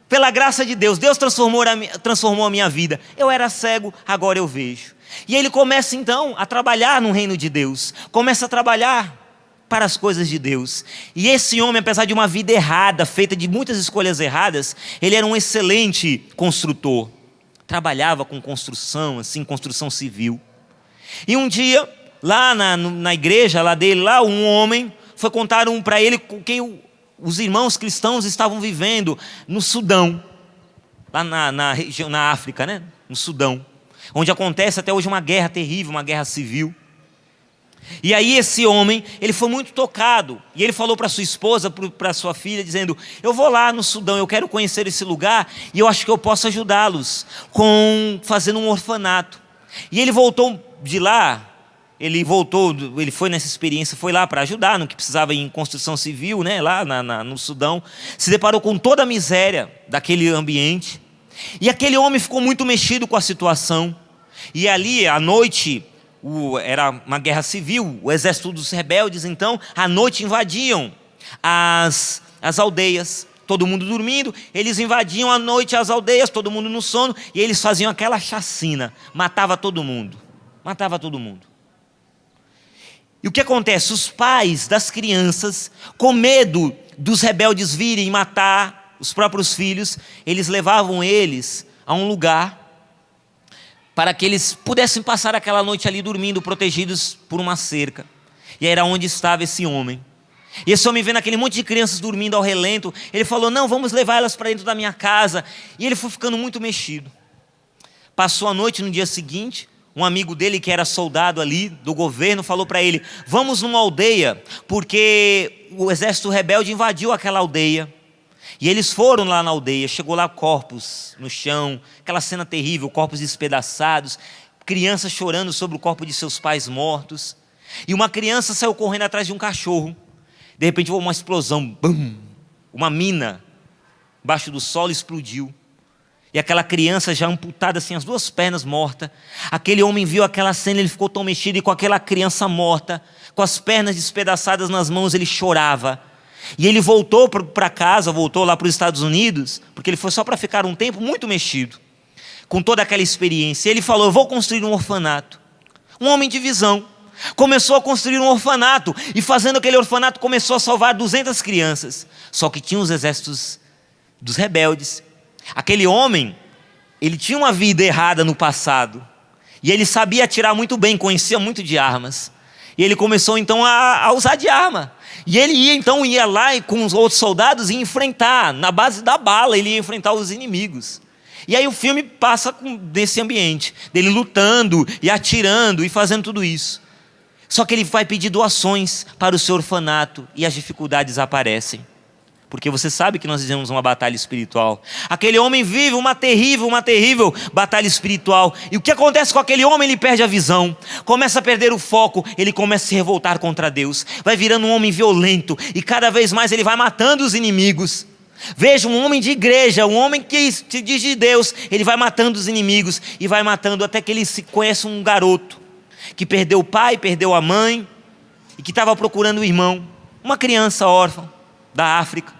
[SPEAKER 1] Pela graça de Deus, Deus transformou a minha vida. Eu era cego, agora eu vejo. E ele começa então a trabalhar no reino de Deus, começa a trabalhar para as coisas de Deus. E esse homem, apesar de uma vida errada, feita de muitas escolhas erradas, ele era um excelente construtor. Trabalhava com construção, assim, construção civil. E um dia, lá na igreja lá dele, lá um homem foi contar para ele com quem os irmãos cristãos estavam vivendo no Sudão, lá na região, na África, né? No Sudão, onde acontece até hoje uma guerra terrível, uma guerra civil. E aí esse homem, ele foi muito tocado, e ele falou para sua esposa, para sua filha, dizendo: eu vou lá no Sudão, eu quero conhecer esse lugar, e eu acho que eu posso ajudá-los fazendo um orfanato. E ele voltou de lá, ele foi nessa experiência, foi lá para ajudar no que precisava em construção civil, né, lá no Sudão, se deparou com toda a miséria daquele ambiente, e aquele homem ficou muito mexido com a situação. E ali, à noite, era uma guerra civil, o exército dos rebeldes, então, à noite invadiam as aldeias, todo mundo dormindo, eles invadiam à noite as aldeias, todo mundo no sono, e eles faziam aquela chacina, matava todo mundo. E o que acontece? Os pais das crianças, com medo dos rebeldes virem matar os próprios filhos, eles levavam eles a um lugar para que eles pudessem passar aquela noite ali dormindo, protegidos por uma cerca. E era onde estava esse homem. E esse homem, vendo aquele monte de crianças dormindo ao relento, ele falou: não, vamos levar elas para dentro da minha casa. E ele foi ficando muito mexido. Passou a noite, no dia seguinte, um amigo dele que era soldado ali do governo falou para ele: vamos numa aldeia, porque o exército rebelde invadiu aquela aldeia. E eles foram lá na aldeia, chegou lá corpos no chão, aquela cena terrível, corpos despedaçados, crianças chorando sobre o corpo de seus pais mortos. E uma criança saiu correndo atrás de um cachorro. De repente houve uma explosão, bum, uma mina embaixo do solo explodiu. E aquela criança já amputada assim, as duas pernas mortas. Aquele homem viu aquela cena, ele ficou tão mexido, e com aquela criança morta, com as pernas despedaçadas nas mãos, ele chorava. E ele voltou para casa, voltou lá para os Estados Unidos, porque ele foi só para ficar um tempo muito mexido, com toda aquela experiência. Ele falou: eu vou construir um orfanato. Um homem de visão. Começou a construir um orfanato, e fazendo aquele orfanato começou a salvar 200 crianças. Só que tinha os exércitos dos rebeldes. Aquele homem, ele tinha uma vida errada no passado, e ele sabia atirar muito bem, conhecia muito de armas. E ele começou então a usar de arma. E ele ia lá e com os outros soldados e enfrentar, na base da bala, ele ia enfrentar os inimigos. E aí o filme passa desse ambiente, dele lutando e atirando e fazendo tudo isso. Só que ele vai pedir doações para o seu orfanato, e as dificuldades aparecem. Porque você sabe que nós vivemos uma batalha espiritual. Aquele homem vive uma terrível batalha espiritual. E o que acontece com aquele homem? Ele perde a visão, começa a perder o foco, ele começa a se revoltar contra Deus, vai virando um homem violento, e cada vez mais ele vai matando os inimigos. Veja, um homem de igreja, um homem que se diz de Deus, ele vai matando os inimigos, e vai matando até que ele conhece um garoto, que perdeu o pai, perdeu a mãe, e que estava procurando o irmão, uma criança órfã da África.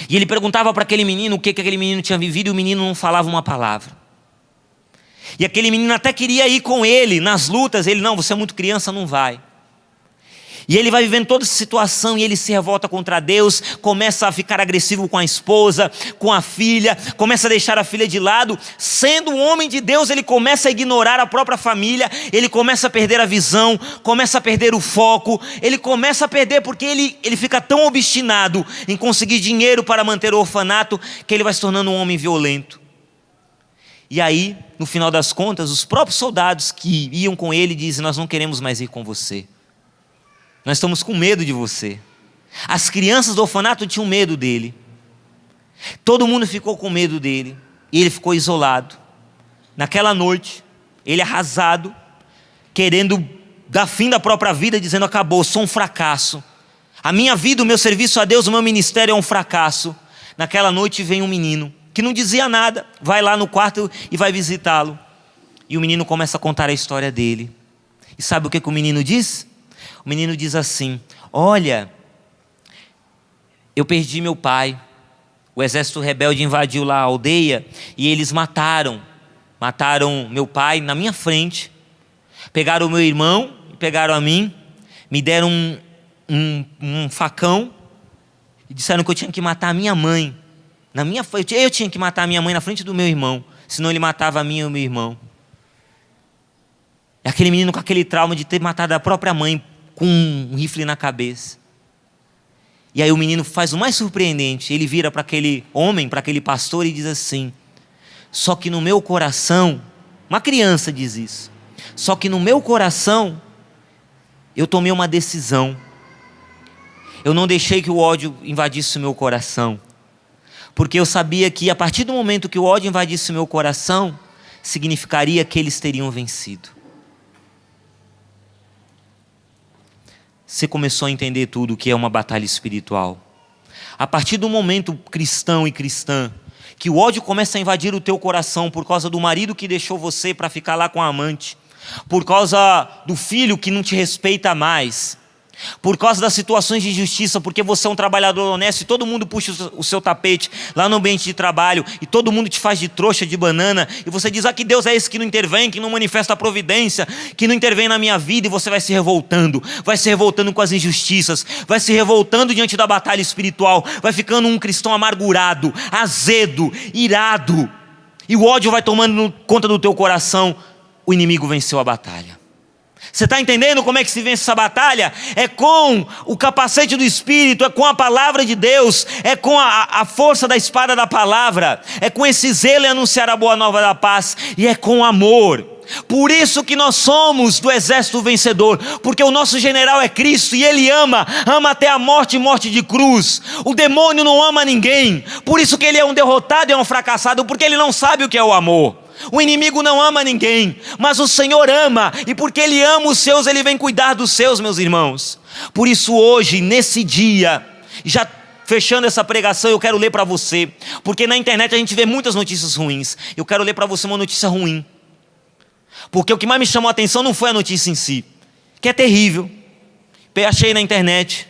[SPEAKER 1] E ele perguntava para aquele menino o que aquele menino tinha vivido, e o menino não falava uma palavra. E aquele menino até queria ir com ele nas lutas, ele: não, você é muito criança, não vai. E ele vai vivendo toda essa situação, e ele se revolta contra Deus, começa a ficar agressivo com a esposa, com a filha, começa a deixar a filha de lado. Sendo um homem de Deus, ele começa a ignorar a própria família, ele começa a perder a visão, começa a perder o foco, ele começa a perder porque ele fica tão obstinado em conseguir dinheiro para manter o orfanato, que ele vai se tornando um homem violento. E aí, no final das contas, os próprios soldados que iam com ele dizem: nós não queremos mais ir com você. Nós estamos com medo de você. As crianças do orfanato tinham medo dele. Todo mundo ficou com medo dele. E ele ficou isolado. Naquela noite, ele arrasado, querendo dar fim da própria vida, dizendo: acabou, sou um fracasso. A minha vida, o meu serviço a Deus, o meu ministério é um fracasso. Naquela noite vem um menino, que não dizia nada, vai lá no quarto e vai visitá-lo. E o menino começa a contar a história dele. E sabe o que o menino diz? O menino diz assim: olha, eu perdi meu pai, o exército rebelde invadiu lá a aldeia, e eles mataram meu pai na minha frente, pegaram o meu irmão, pegaram a mim, me deram um facão, e disseram que eu tinha que matar a minha mãe, eu tinha que matar a minha mãe na frente do meu irmão, senão ele matava a mim e o meu irmão. E aquele menino com aquele trauma de ter matado a própria mãe, com um rifle na cabeça. E aí o menino faz o mais surpreendente, ele vira para aquele homem, para aquele pastor, e diz assim: só que no meu coração, uma criança diz isso, só que no meu coração, eu tomei uma decisão, eu não deixei que o ódio invadisse o meu coração, porque eu sabia que a partir do momento que o ódio invadisse o meu coração, significaria que eles teriam vencido. Você começou a entender tudo o que é uma batalha espiritual. A partir do momento, cristão e cristã, que o ódio começa a invadir o teu coração por causa do marido que deixou você para ficar lá com a amante, por causa do filho que não te respeita mais, por causa das situações de injustiça, porque você é um trabalhador honesto e todo mundo puxa o seu tapete lá no ambiente de trabalho, e todo mundo te faz de trouxa, de banana, e você diz: que Deus é esse que não intervém, que não manifesta a providência, que não intervém na minha vida. E você vai se revoltando com as injustiças, vai se revoltando diante da batalha espiritual, vai ficando um cristão amargurado, azedo, irado, e o ódio vai tomando conta do teu coração. O inimigo venceu a batalha. Você está entendendo como é que se vence essa batalha? É com o capacete do Espírito, é com a palavra de Deus, é com a força da espada da palavra, é com esse zelo em anunciar a boa nova da paz, e é com amor. Por isso que nós somos do exército vencedor, porque o nosso general é Cristo, e Ele ama até a morte e morte de cruz. O demônio não ama ninguém, por isso que ele é um derrotado e é um fracassado, porque ele não sabe o que é o amor. O inimigo não ama ninguém, mas o Senhor ama, e porque Ele ama os seus, Ele vem cuidar dos seus, meus irmãos. Por isso hoje, nesse dia, já fechando essa pregação, eu quero ler para você, porque na internet a gente vê muitas notícias ruins. Eu quero ler para você uma notícia ruim, porque o que mais me chamou a atenção não foi a notícia em si, que é terrível, achei na internet,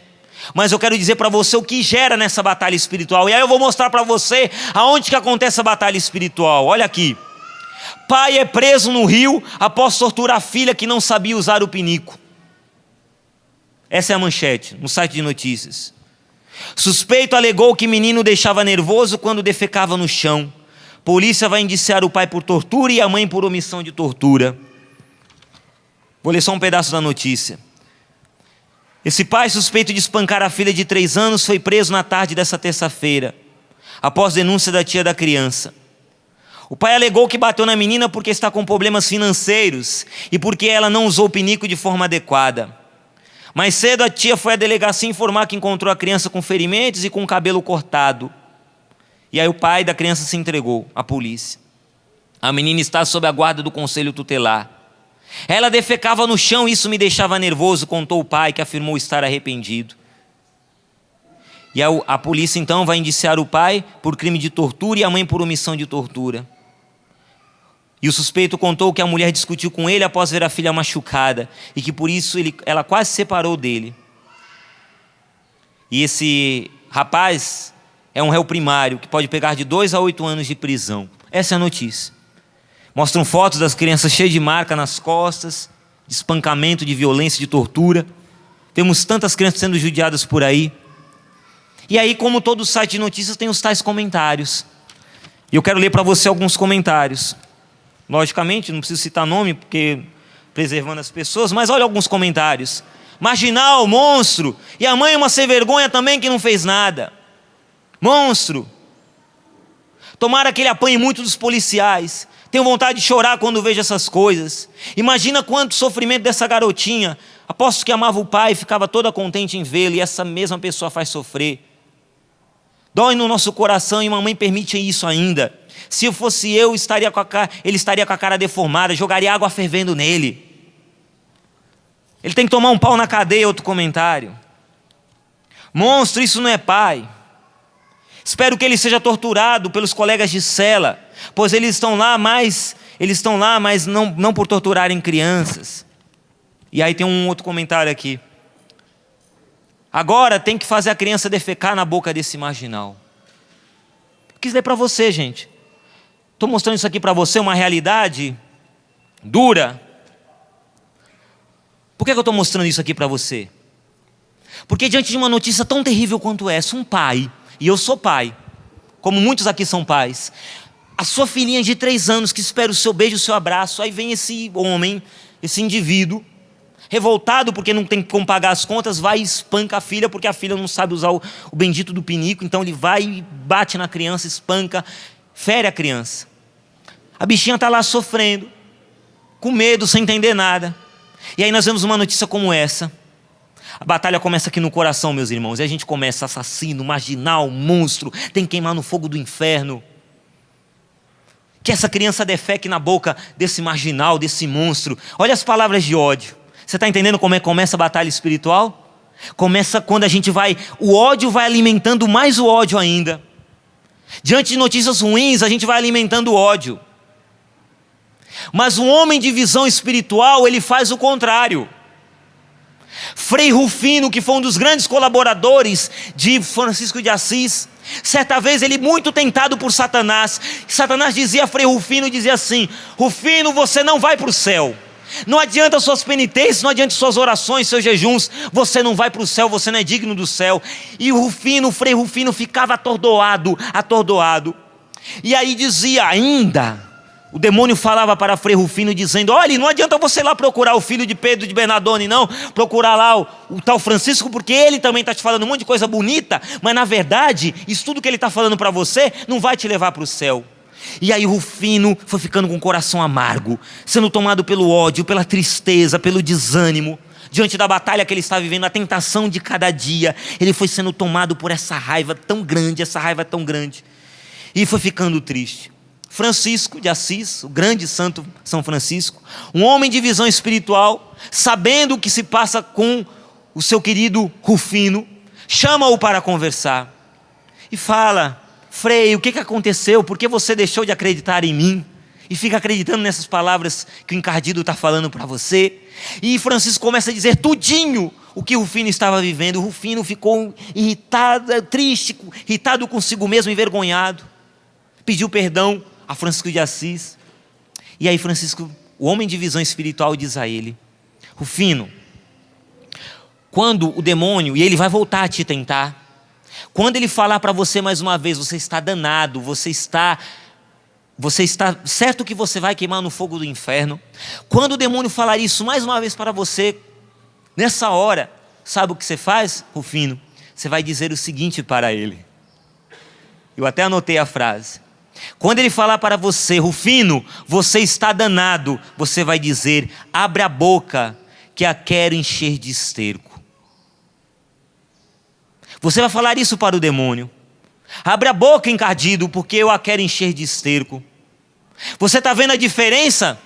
[SPEAKER 1] mas eu quero dizer para você o que gera nessa batalha espiritual. E aí eu vou mostrar para você aonde que acontece a batalha espiritual. Olha aqui: pai é preso no Rio após torturar a filha que não sabia usar o pinico. Essa é a manchete no site de notícias. Suspeito alegou que menino deixava nervoso quando defecava no chão. Polícia vai indiciar o pai por tortura e a mãe por omissão de tortura. Vou ler só um pedaço da notícia. Esse pai, suspeito de espancar a filha de 3 anos, foi preso na tarde dessa terça-feira, após denúncia da tia da criança. O pai alegou que bateu na menina porque está com problemas financeiros e porque ela não usou o pinico de forma adequada. Mais cedo a tia foi à delegacia informar que encontrou a criança com ferimentos e com o cabelo cortado. E aí o pai da criança se entregou à polícia. A menina está sob a guarda do conselho tutelar. Ela defecava no chão e isso me deixava nervoso, contou o pai, que afirmou estar arrependido. E a polícia então vai indiciar o pai por crime de tortura e a mãe por omissão de tortura. E o suspeito contou que a mulher discutiu com ele após ver a filha machucada e que por isso ela quase se separou dele. E esse rapaz é um réu primário que pode pegar de 2 a 8 anos de prisão. Essa é a notícia. Mostram fotos das crianças cheias de marca nas costas, de espancamento, de violência, de tortura. Temos tantas crianças sendo judiadas por aí. E aí, como todo site de notícias, tem os tais comentários. E eu quero ler para você alguns comentários. Logicamente, não preciso citar nome, porque preservando as pessoas, mas olha alguns comentários. Marginal, monstro. E a mãe uma sem vergonha também que não fez nada. Monstro. Tomara que ele apanhe muito dos policiais. Tenho vontade de chorar quando vejo essas coisas. Imagina quanto sofrimento dessa garotinha. Aposto que amava o pai e ficava toda contente em vê-lo, e essa mesma pessoa faz sofrer. Dói no nosso coração e mamãe permite isso ainda. Se eu fosse eu, ele estaria com a cara deformada, jogaria água fervendo nele. Ele tem que tomar um pau na cadeia, outro comentário. Monstro, isso não é pai. Espero que ele seja torturado pelos colegas de cela, pois eles estão lá, mas não por torturarem crianças. E aí tem um outro comentário aqui. Agora tem que fazer a criança defecar na boca desse marginal. Quis ler para você, gente. Estou mostrando isso aqui para você, uma realidade dura. Por que eu estou mostrando isso aqui para você? Porque diante de uma notícia tão terrível quanto essa, um pai, e eu sou pai, como muitos aqui são pais, a sua filhinha de 3 anos que espera o seu beijo, o seu abraço, aí vem esse homem, esse indivíduo, revoltado porque não tem como pagar as contas, vai e espanca a filha, porque a filha não sabe usar o bendito do pinico, então ele vai e bate na criança, espanca, fere a criança. A bichinha está lá sofrendo, com medo, sem entender nada. E aí nós vemos uma notícia como essa. A batalha começa aqui no coração, meus irmãos, e a gente começa: assassino, marginal, monstro, tem que queimar no fogo do inferno. Que essa criança defeque na boca desse marginal, desse monstro. Olha as palavras de ódio. Você está entendendo como é que começa a batalha espiritual? Começa quando o ódio vai alimentando mais o ódio ainda. Diante de notícias ruins, a gente vai alimentando o ódio. Mas um homem de visão espiritual, ele faz o contrário. Frei Rufino, que foi um dos grandes colaboradores de Francisco de Assis, certa vez ele muito tentado por Satanás dizia a Frei Rufino, dizia assim: Rufino, você não vai para o céu. Não adianta suas penitências, não adianta suas orações, seus jejuns, você não vai para o céu, você não é digno do céu. E o Frei Rufino ficava atordoado. E aí dizia ainda, o demônio falava para Frei Rufino dizendo: olha, não adianta você ir lá procurar o filho de Pedro de Bernardone, não, procurar lá o tal Francisco, porque ele também está te falando um monte de coisa bonita, mas na verdade, isso tudo que ele está falando para você, não vai te levar para o céu. E aí Rufino foi ficando com o coração amargo, sendo tomado pelo ódio, pela tristeza, pelo desânimo, diante da batalha que ele estava vivendo, a tentação de cada dia, ele foi sendo tomado por essa raiva tão grande, e foi ficando triste. Francisco de Assis, o grande santo São Francisco, um homem de visão espiritual, sabendo o que se passa com o seu querido Rufino, chama-o para conversar e fala: Frei, o que aconteceu? Por que você deixou de acreditar em mim? E fica acreditando nessas palavras que o encardido está falando para você. E Francisco começa a dizer tudinho o que Rufino estava vivendo. O Rufino ficou irritado, triste, irritado consigo mesmo, envergonhado. Pediu perdão a Francisco de Assis. E aí Francisco, o homem de visão espiritual, diz a ele: Rufino, quando o demônio, e ele vai voltar a te tentar, quando ele falar para você mais uma vez: você está danado, você está certo que você vai queimar no fogo do inferno. Quando o demônio falar isso mais uma vez para você, nessa hora, sabe o que você faz, Rufino? Você vai dizer o seguinte para ele. Eu até anotei a frase. Quando ele falar para você: Rufino, você está danado, você vai dizer: abre a boca, que a quero encher de esterco. Você vai falar isso para o demônio: abre a boca, encardido, porque eu a quero encher de esterco. Você está vendo a diferença?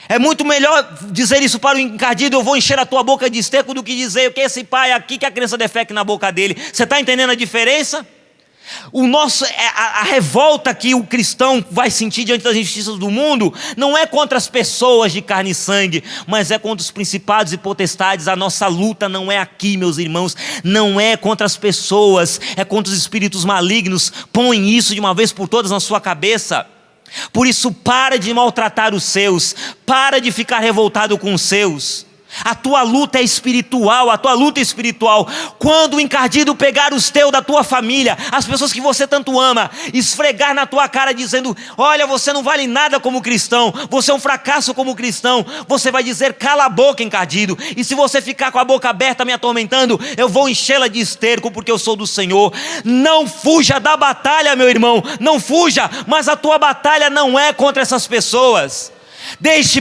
[SPEAKER 1] É muito melhor dizer isso para o encardido: eu vou encher a tua boca de esterco, do que dizer que esse pai aqui, que a criança defeque na boca dele. Você está entendendo a diferença? A revolta que o cristão vai sentir diante das injustiças do mundo não é contra as pessoas de carne e sangue, mas é contra os principados e potestades. A nossa luta não é aqui, meus irmãos, não é contra as pessoas, é contra os espíritos malignos. Põe isso de uma vez por todas na sua cabeça. Por isso, para de maltratar os seus, para de ficar revoltado com os seus. A tua luta é espiritual, a tua luta é espiritual. Quando o encardido pegar os teus da tua família, as pessoas que você tanto ama, esfregar na tua cara dizendo: olha, você não vale nada como cristão, você é um fracasso como cristão, você vai dizer: cala a boca, encardido. E se você ficar com a boca aberta me atormentando, eu vou enchê-la de esterco, porque eu sou do Senhor. Não fuja da batalha, meu irmão, não fuja, mas a tua batalha não é contra essas pessoas.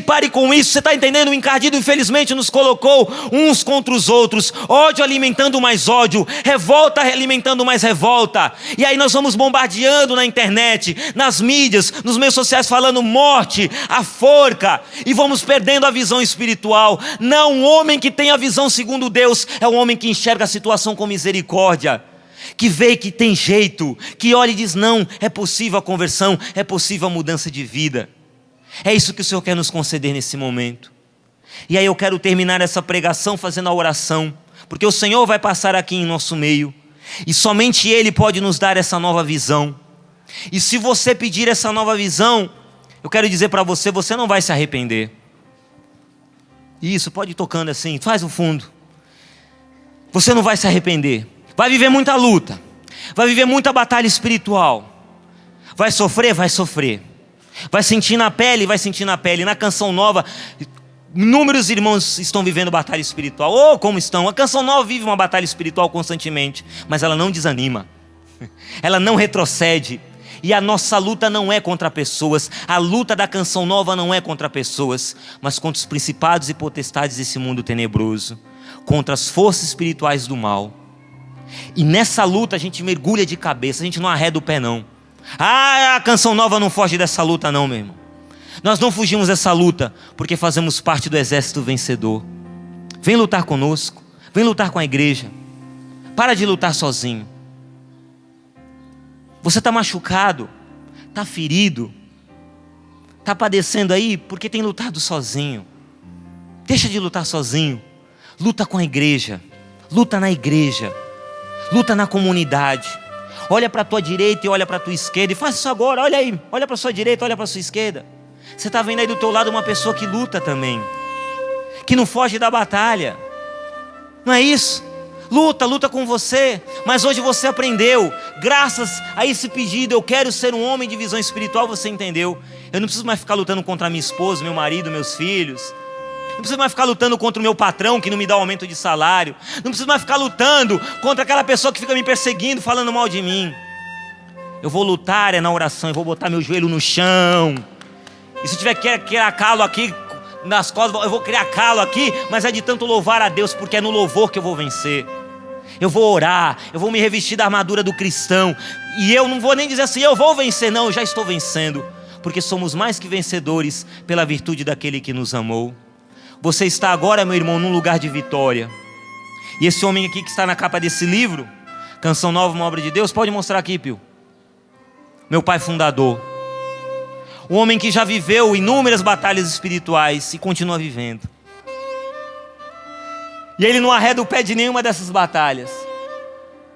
[SPEAKER 1] Pare com isso. Você está entendendo? O encardido infelizmente nos colocou uns contra os outros, ódio alimentando mais ódio, revolta alimentando mais revolta. E aí nós vamos bombardeando na internet, nas mídias, nos meios sociais, falando morte, a forca, e vamos perdendo a visão espiritual. Não, um homem que tem a visão segundo Deus é um homem que enxerga a situação com misericórdia, que vê que tem jeito, que olha e diz: não, é possível a conversão, é possível a mudança de vida. É isso que o Senhor quer nos conceder nesse momento. E aí eu quero terminar essa pregação fazendo a oração, porque o Senhor vai passar aqui em nosso meio, e somente Ele pode nos dar essa nova visão. E se você pedir essa nova visão, eu quero dizer para você: você não vai se arrepender. Isso, pode ir tocando assim, faz o fundo. Você não vai se arrepender. Vai viver muita luta, vai viver muita batalha espiritual. Vai sofrer? Vai sofrer. Vai sentir na pele? Vai sentir na pele. Na Canção Nova, inúmeros irmãos estão vivendo batalha espiritual. Oh, como estão! A Canção Nova vive uma batalha espiritual constantemente, mas ela não desanima, ela não retrocede. E a nossa luta não é contra pessoas. A luta da Canção Nova não é contra pessoas, mas contra os principados e potestades desse mundo tenebroso, contra as forças espirituais do mal. E nessa luta a gente mergulha de cabeça, a gente não arreda o pé não. A Canção Nova não foge dessa luta não, meu irmão. Nós não fugimos dessa luta, porque fazemos parte do exército vencedor. Vem lutar conosco, vem lutar com a igreja. Para de lutar sozinho. Você está machucado, está ferido, está padecendo aí porque tem lutado sozinho. Deixa de lutar sozinho. Luta com a igreja, luta na igreja, luta na comunidade. Olha para a tua direita e olha para a tua esquerda, e faz isso agora. Olha aí, olha para a sua direita, olha para a sua esquerda. Você está vendo aí do teu lado uma pessoa que luta também, que não foge da batalha. Não é isso? Luta com você. Mas hoje você aprendeu, graças a esse pedido: eu quero ser um homem de visão espiritual. Você entendeu? Eu não preciso mais ficar lutando contra minha esposa, meu marido, meus filhos. Não preciso mais ficar lutando contra o meu patrão que não me dá aumento de salário. Não preciso mais ficar lutando contra aquela pessoa que fica me perseguindo, falando mal de mim. Eu vou lutar na oração, eu vou botar meu joelho no chão. E se tiver que criar calo aqui nas costas, eu vou criar calo aqui, mas é de tanto louvar a Deus, porque é no louvor que eu vou vencer. Eu vou orar, eu vou me revestir da armadura do cristão. E eu não vou nem dizer assim, eu vou vencer. Não, eu já estou vencendo. Porque somos mais que vencedores pela virtude daquele que nos amou. Você está agora, meu irmão, num lugar de vitória. E esse homem aqui que está na capa desse livro, Canção Nova, uma obra de Deus, pode mostrar aqui, Pio. Meu pai fundador. Um homem que já viveu inúmeras batalhas espirituais e continua vivendo. E ele não arreda o pé de nenhuma dessas batalhas.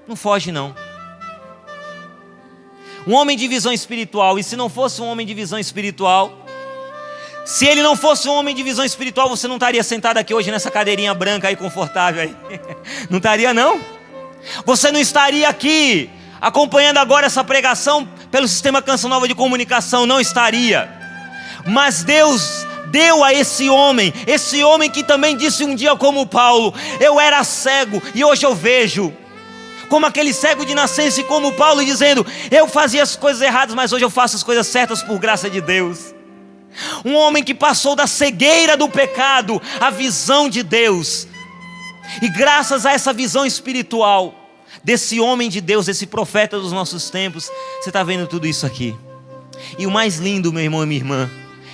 [SPEAKER 1] Não foge não. Um homem de visão espiritual. E se não fosse um homem de visão espiritual, se ele não fosse um homem de visão espiritual, você não estaria sentado aqui hoje nessa cadeirinha branca aí, confortável aí. Não estaria não? Você não estaria aqui acompanhando agora essa pregação pelo sistema Canção Nova de Comunicação. Não estaria. Mas Deus deu a esse homem que também disse um dia como Paulo: eu era cego e hoje eu vejo. Como aquele cego de nascença, e como Paulo dizendo: eu fazia as coisas erradas, mas hoje eu faço as coisas certas por graça de Deus. Um homem que passou da cegueira do pecado à visão de Deus. E graças a essa visão espiritual desse homem de Deus, desse profeta dos nossos tempos, você está vendo tudo isso aqui. E o mais lindo, meu irmão e minha irmã,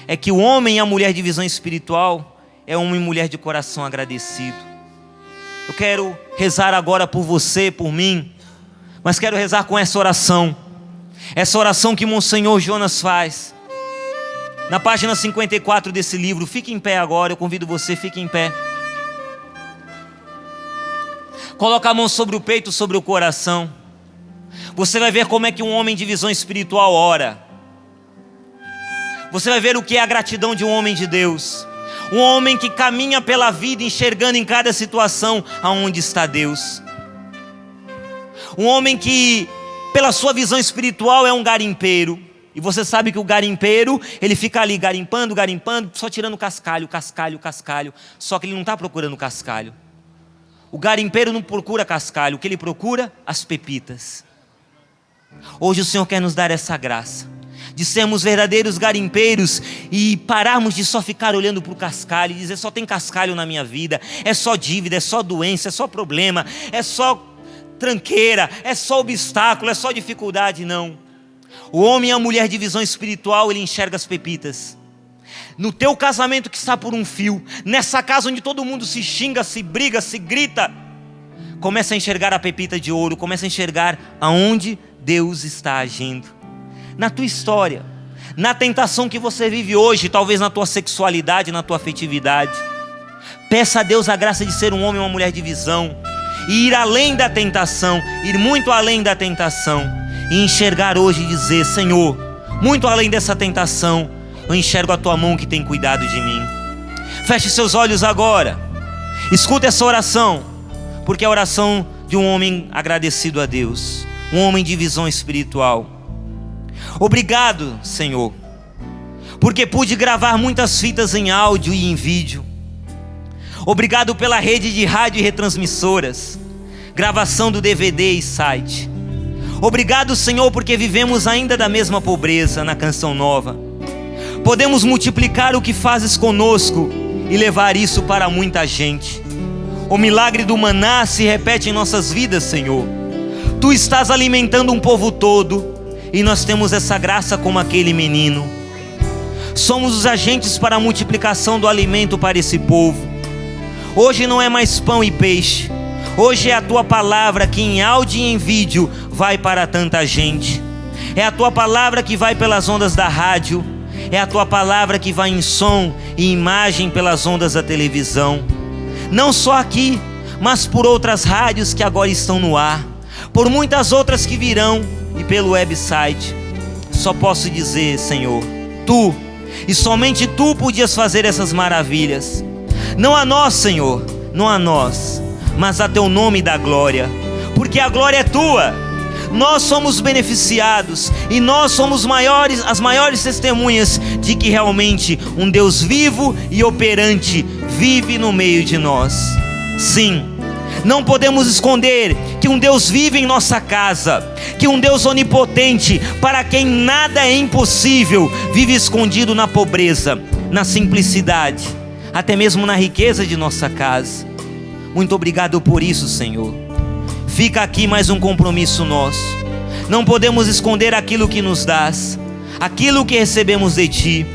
[SPEAKER 1] é que o homem e a mulher de visão espiritual é homem e mulher de coração agradecido. Eu quero rezar agora por você, por mim, mas quero rezar com essa oração que Monsenhor Jonas faz na página 54 desse livro. Fique em pé agora, eu convido você, fique em pé. Coloca a mão sobre o peito, sobre o coração. Você vai ver como é que um homem de visão espiritual ora. Você vai ver o que é a gratidão de um homem de Deus. Um homem que caminha pela vida enxergando em cada situação aonde está Deus. Um homem que, pela sua visão espiritual, é um garimpeiro. E você sabe que o garimpeiro, ele fica ali garimpando, só tirando cascalho. Só que ele não está procurando cascalho. O garimpeiro não procura cascalho, o que ele procura? As pepitas. Hoje o Senhor quer nos dar essa graça de sermos verdadeiros garimpeiros e pararmos de só ficar olhando para o cascalho e dizer: só tem cascalho na minha vida, é só dívida, é só doença, é só problema, é só tranqueira, é só obstáculo, é só dificuldade. Não. O homem e a mulher de visão espiritual, ele enxerga as pepitas. No teu casamento que está por um fio, nessa casa onde todo mundo se xinga, se briga, se grita, começa a enxergar a pepita de ouro, começa a enxergar aonde Deus está agindo. Na tua história, na tentação que você vive hoje, talvez na tua sexualidade, na tua afetividade. Peça a Deus a graça de ser um homem ou uma mulher de visão e ir além da tentação, ir muito além da tentação e enxergar hoje e dizer: Senhor, muito além dessa tentação, eu enxergo a tua mão que tem cuidado de mim. Feche seus olhos agora, escuta essa oração, porque é a oração de um homem agradecido a Deus, um homem de visão espiritual. Obrigado, Senhor, porque pude gravar muitas fitas em áudio e em vídeo. Obrigado pela rede de rádio e retransmissoras, gravação do DVD e site. Obrigado, Senhor, porque vivemos ainda da mesma pobreza na Canção Nova. Podemos multiplicar o que fazes conosco e levar isso para muita gente. O milagre do maná se repete em nossas vidas, Senhor. Tu estás alimentando um povo todo e nós temos essa graça como aquele menino. Somos os agentes para a multiplicação do alimento para esse povo. Hoje não é mais pão e peixe. Hoje é a tua palavra que em áudio e em vídeo vai para tanta gente. É a tua palavra que vai pelas ondas da rádio. É a tua palavra que vai em som e imagem pelas ondas da televisão. Não só aqui, mas por outras rádios que agora estão no ar, por muitas outras que virão e pelo website. Só posso dizer, Senhor, Tu, e somente Tu podias fazer essas maravilhas. Não a nós, Senhor, não a nós, mas a Teu nome dá glória, porque a glória é Tua. Nós somos beneficiados e nós somos as maiores testemunhas de que realmente um Deus vivo e operante vive no meio de nós. Sim, não podemos esconder que um Deus vive em nossa casa, que um Deus onipotente, para quem nada é impossível, vive escondido na pobreza, na simplicidade, até mesmo na riqueza de nossa casa. Muito obrigado por isso, Senhor. fica aqui mais um compromisso nosso. Não podemos esconder aquilo que nos dás, aquilo que recebemos de Ti.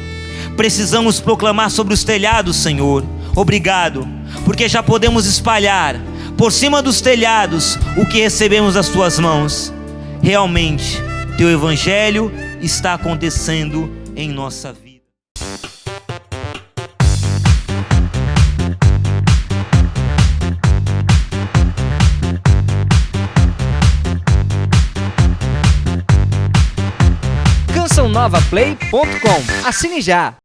[SPEAKER 1] Precisamos proclamar sobre os telhados, Senhor. Obrigado, porque já podemos espalhar por cima dos telhados o que recebemos das Tuas mãos. Realmente, Teu Evangelho está acontecendo em nossa vida.
[SPEAKER 2] CançãoNovaPlay.com. Assine já!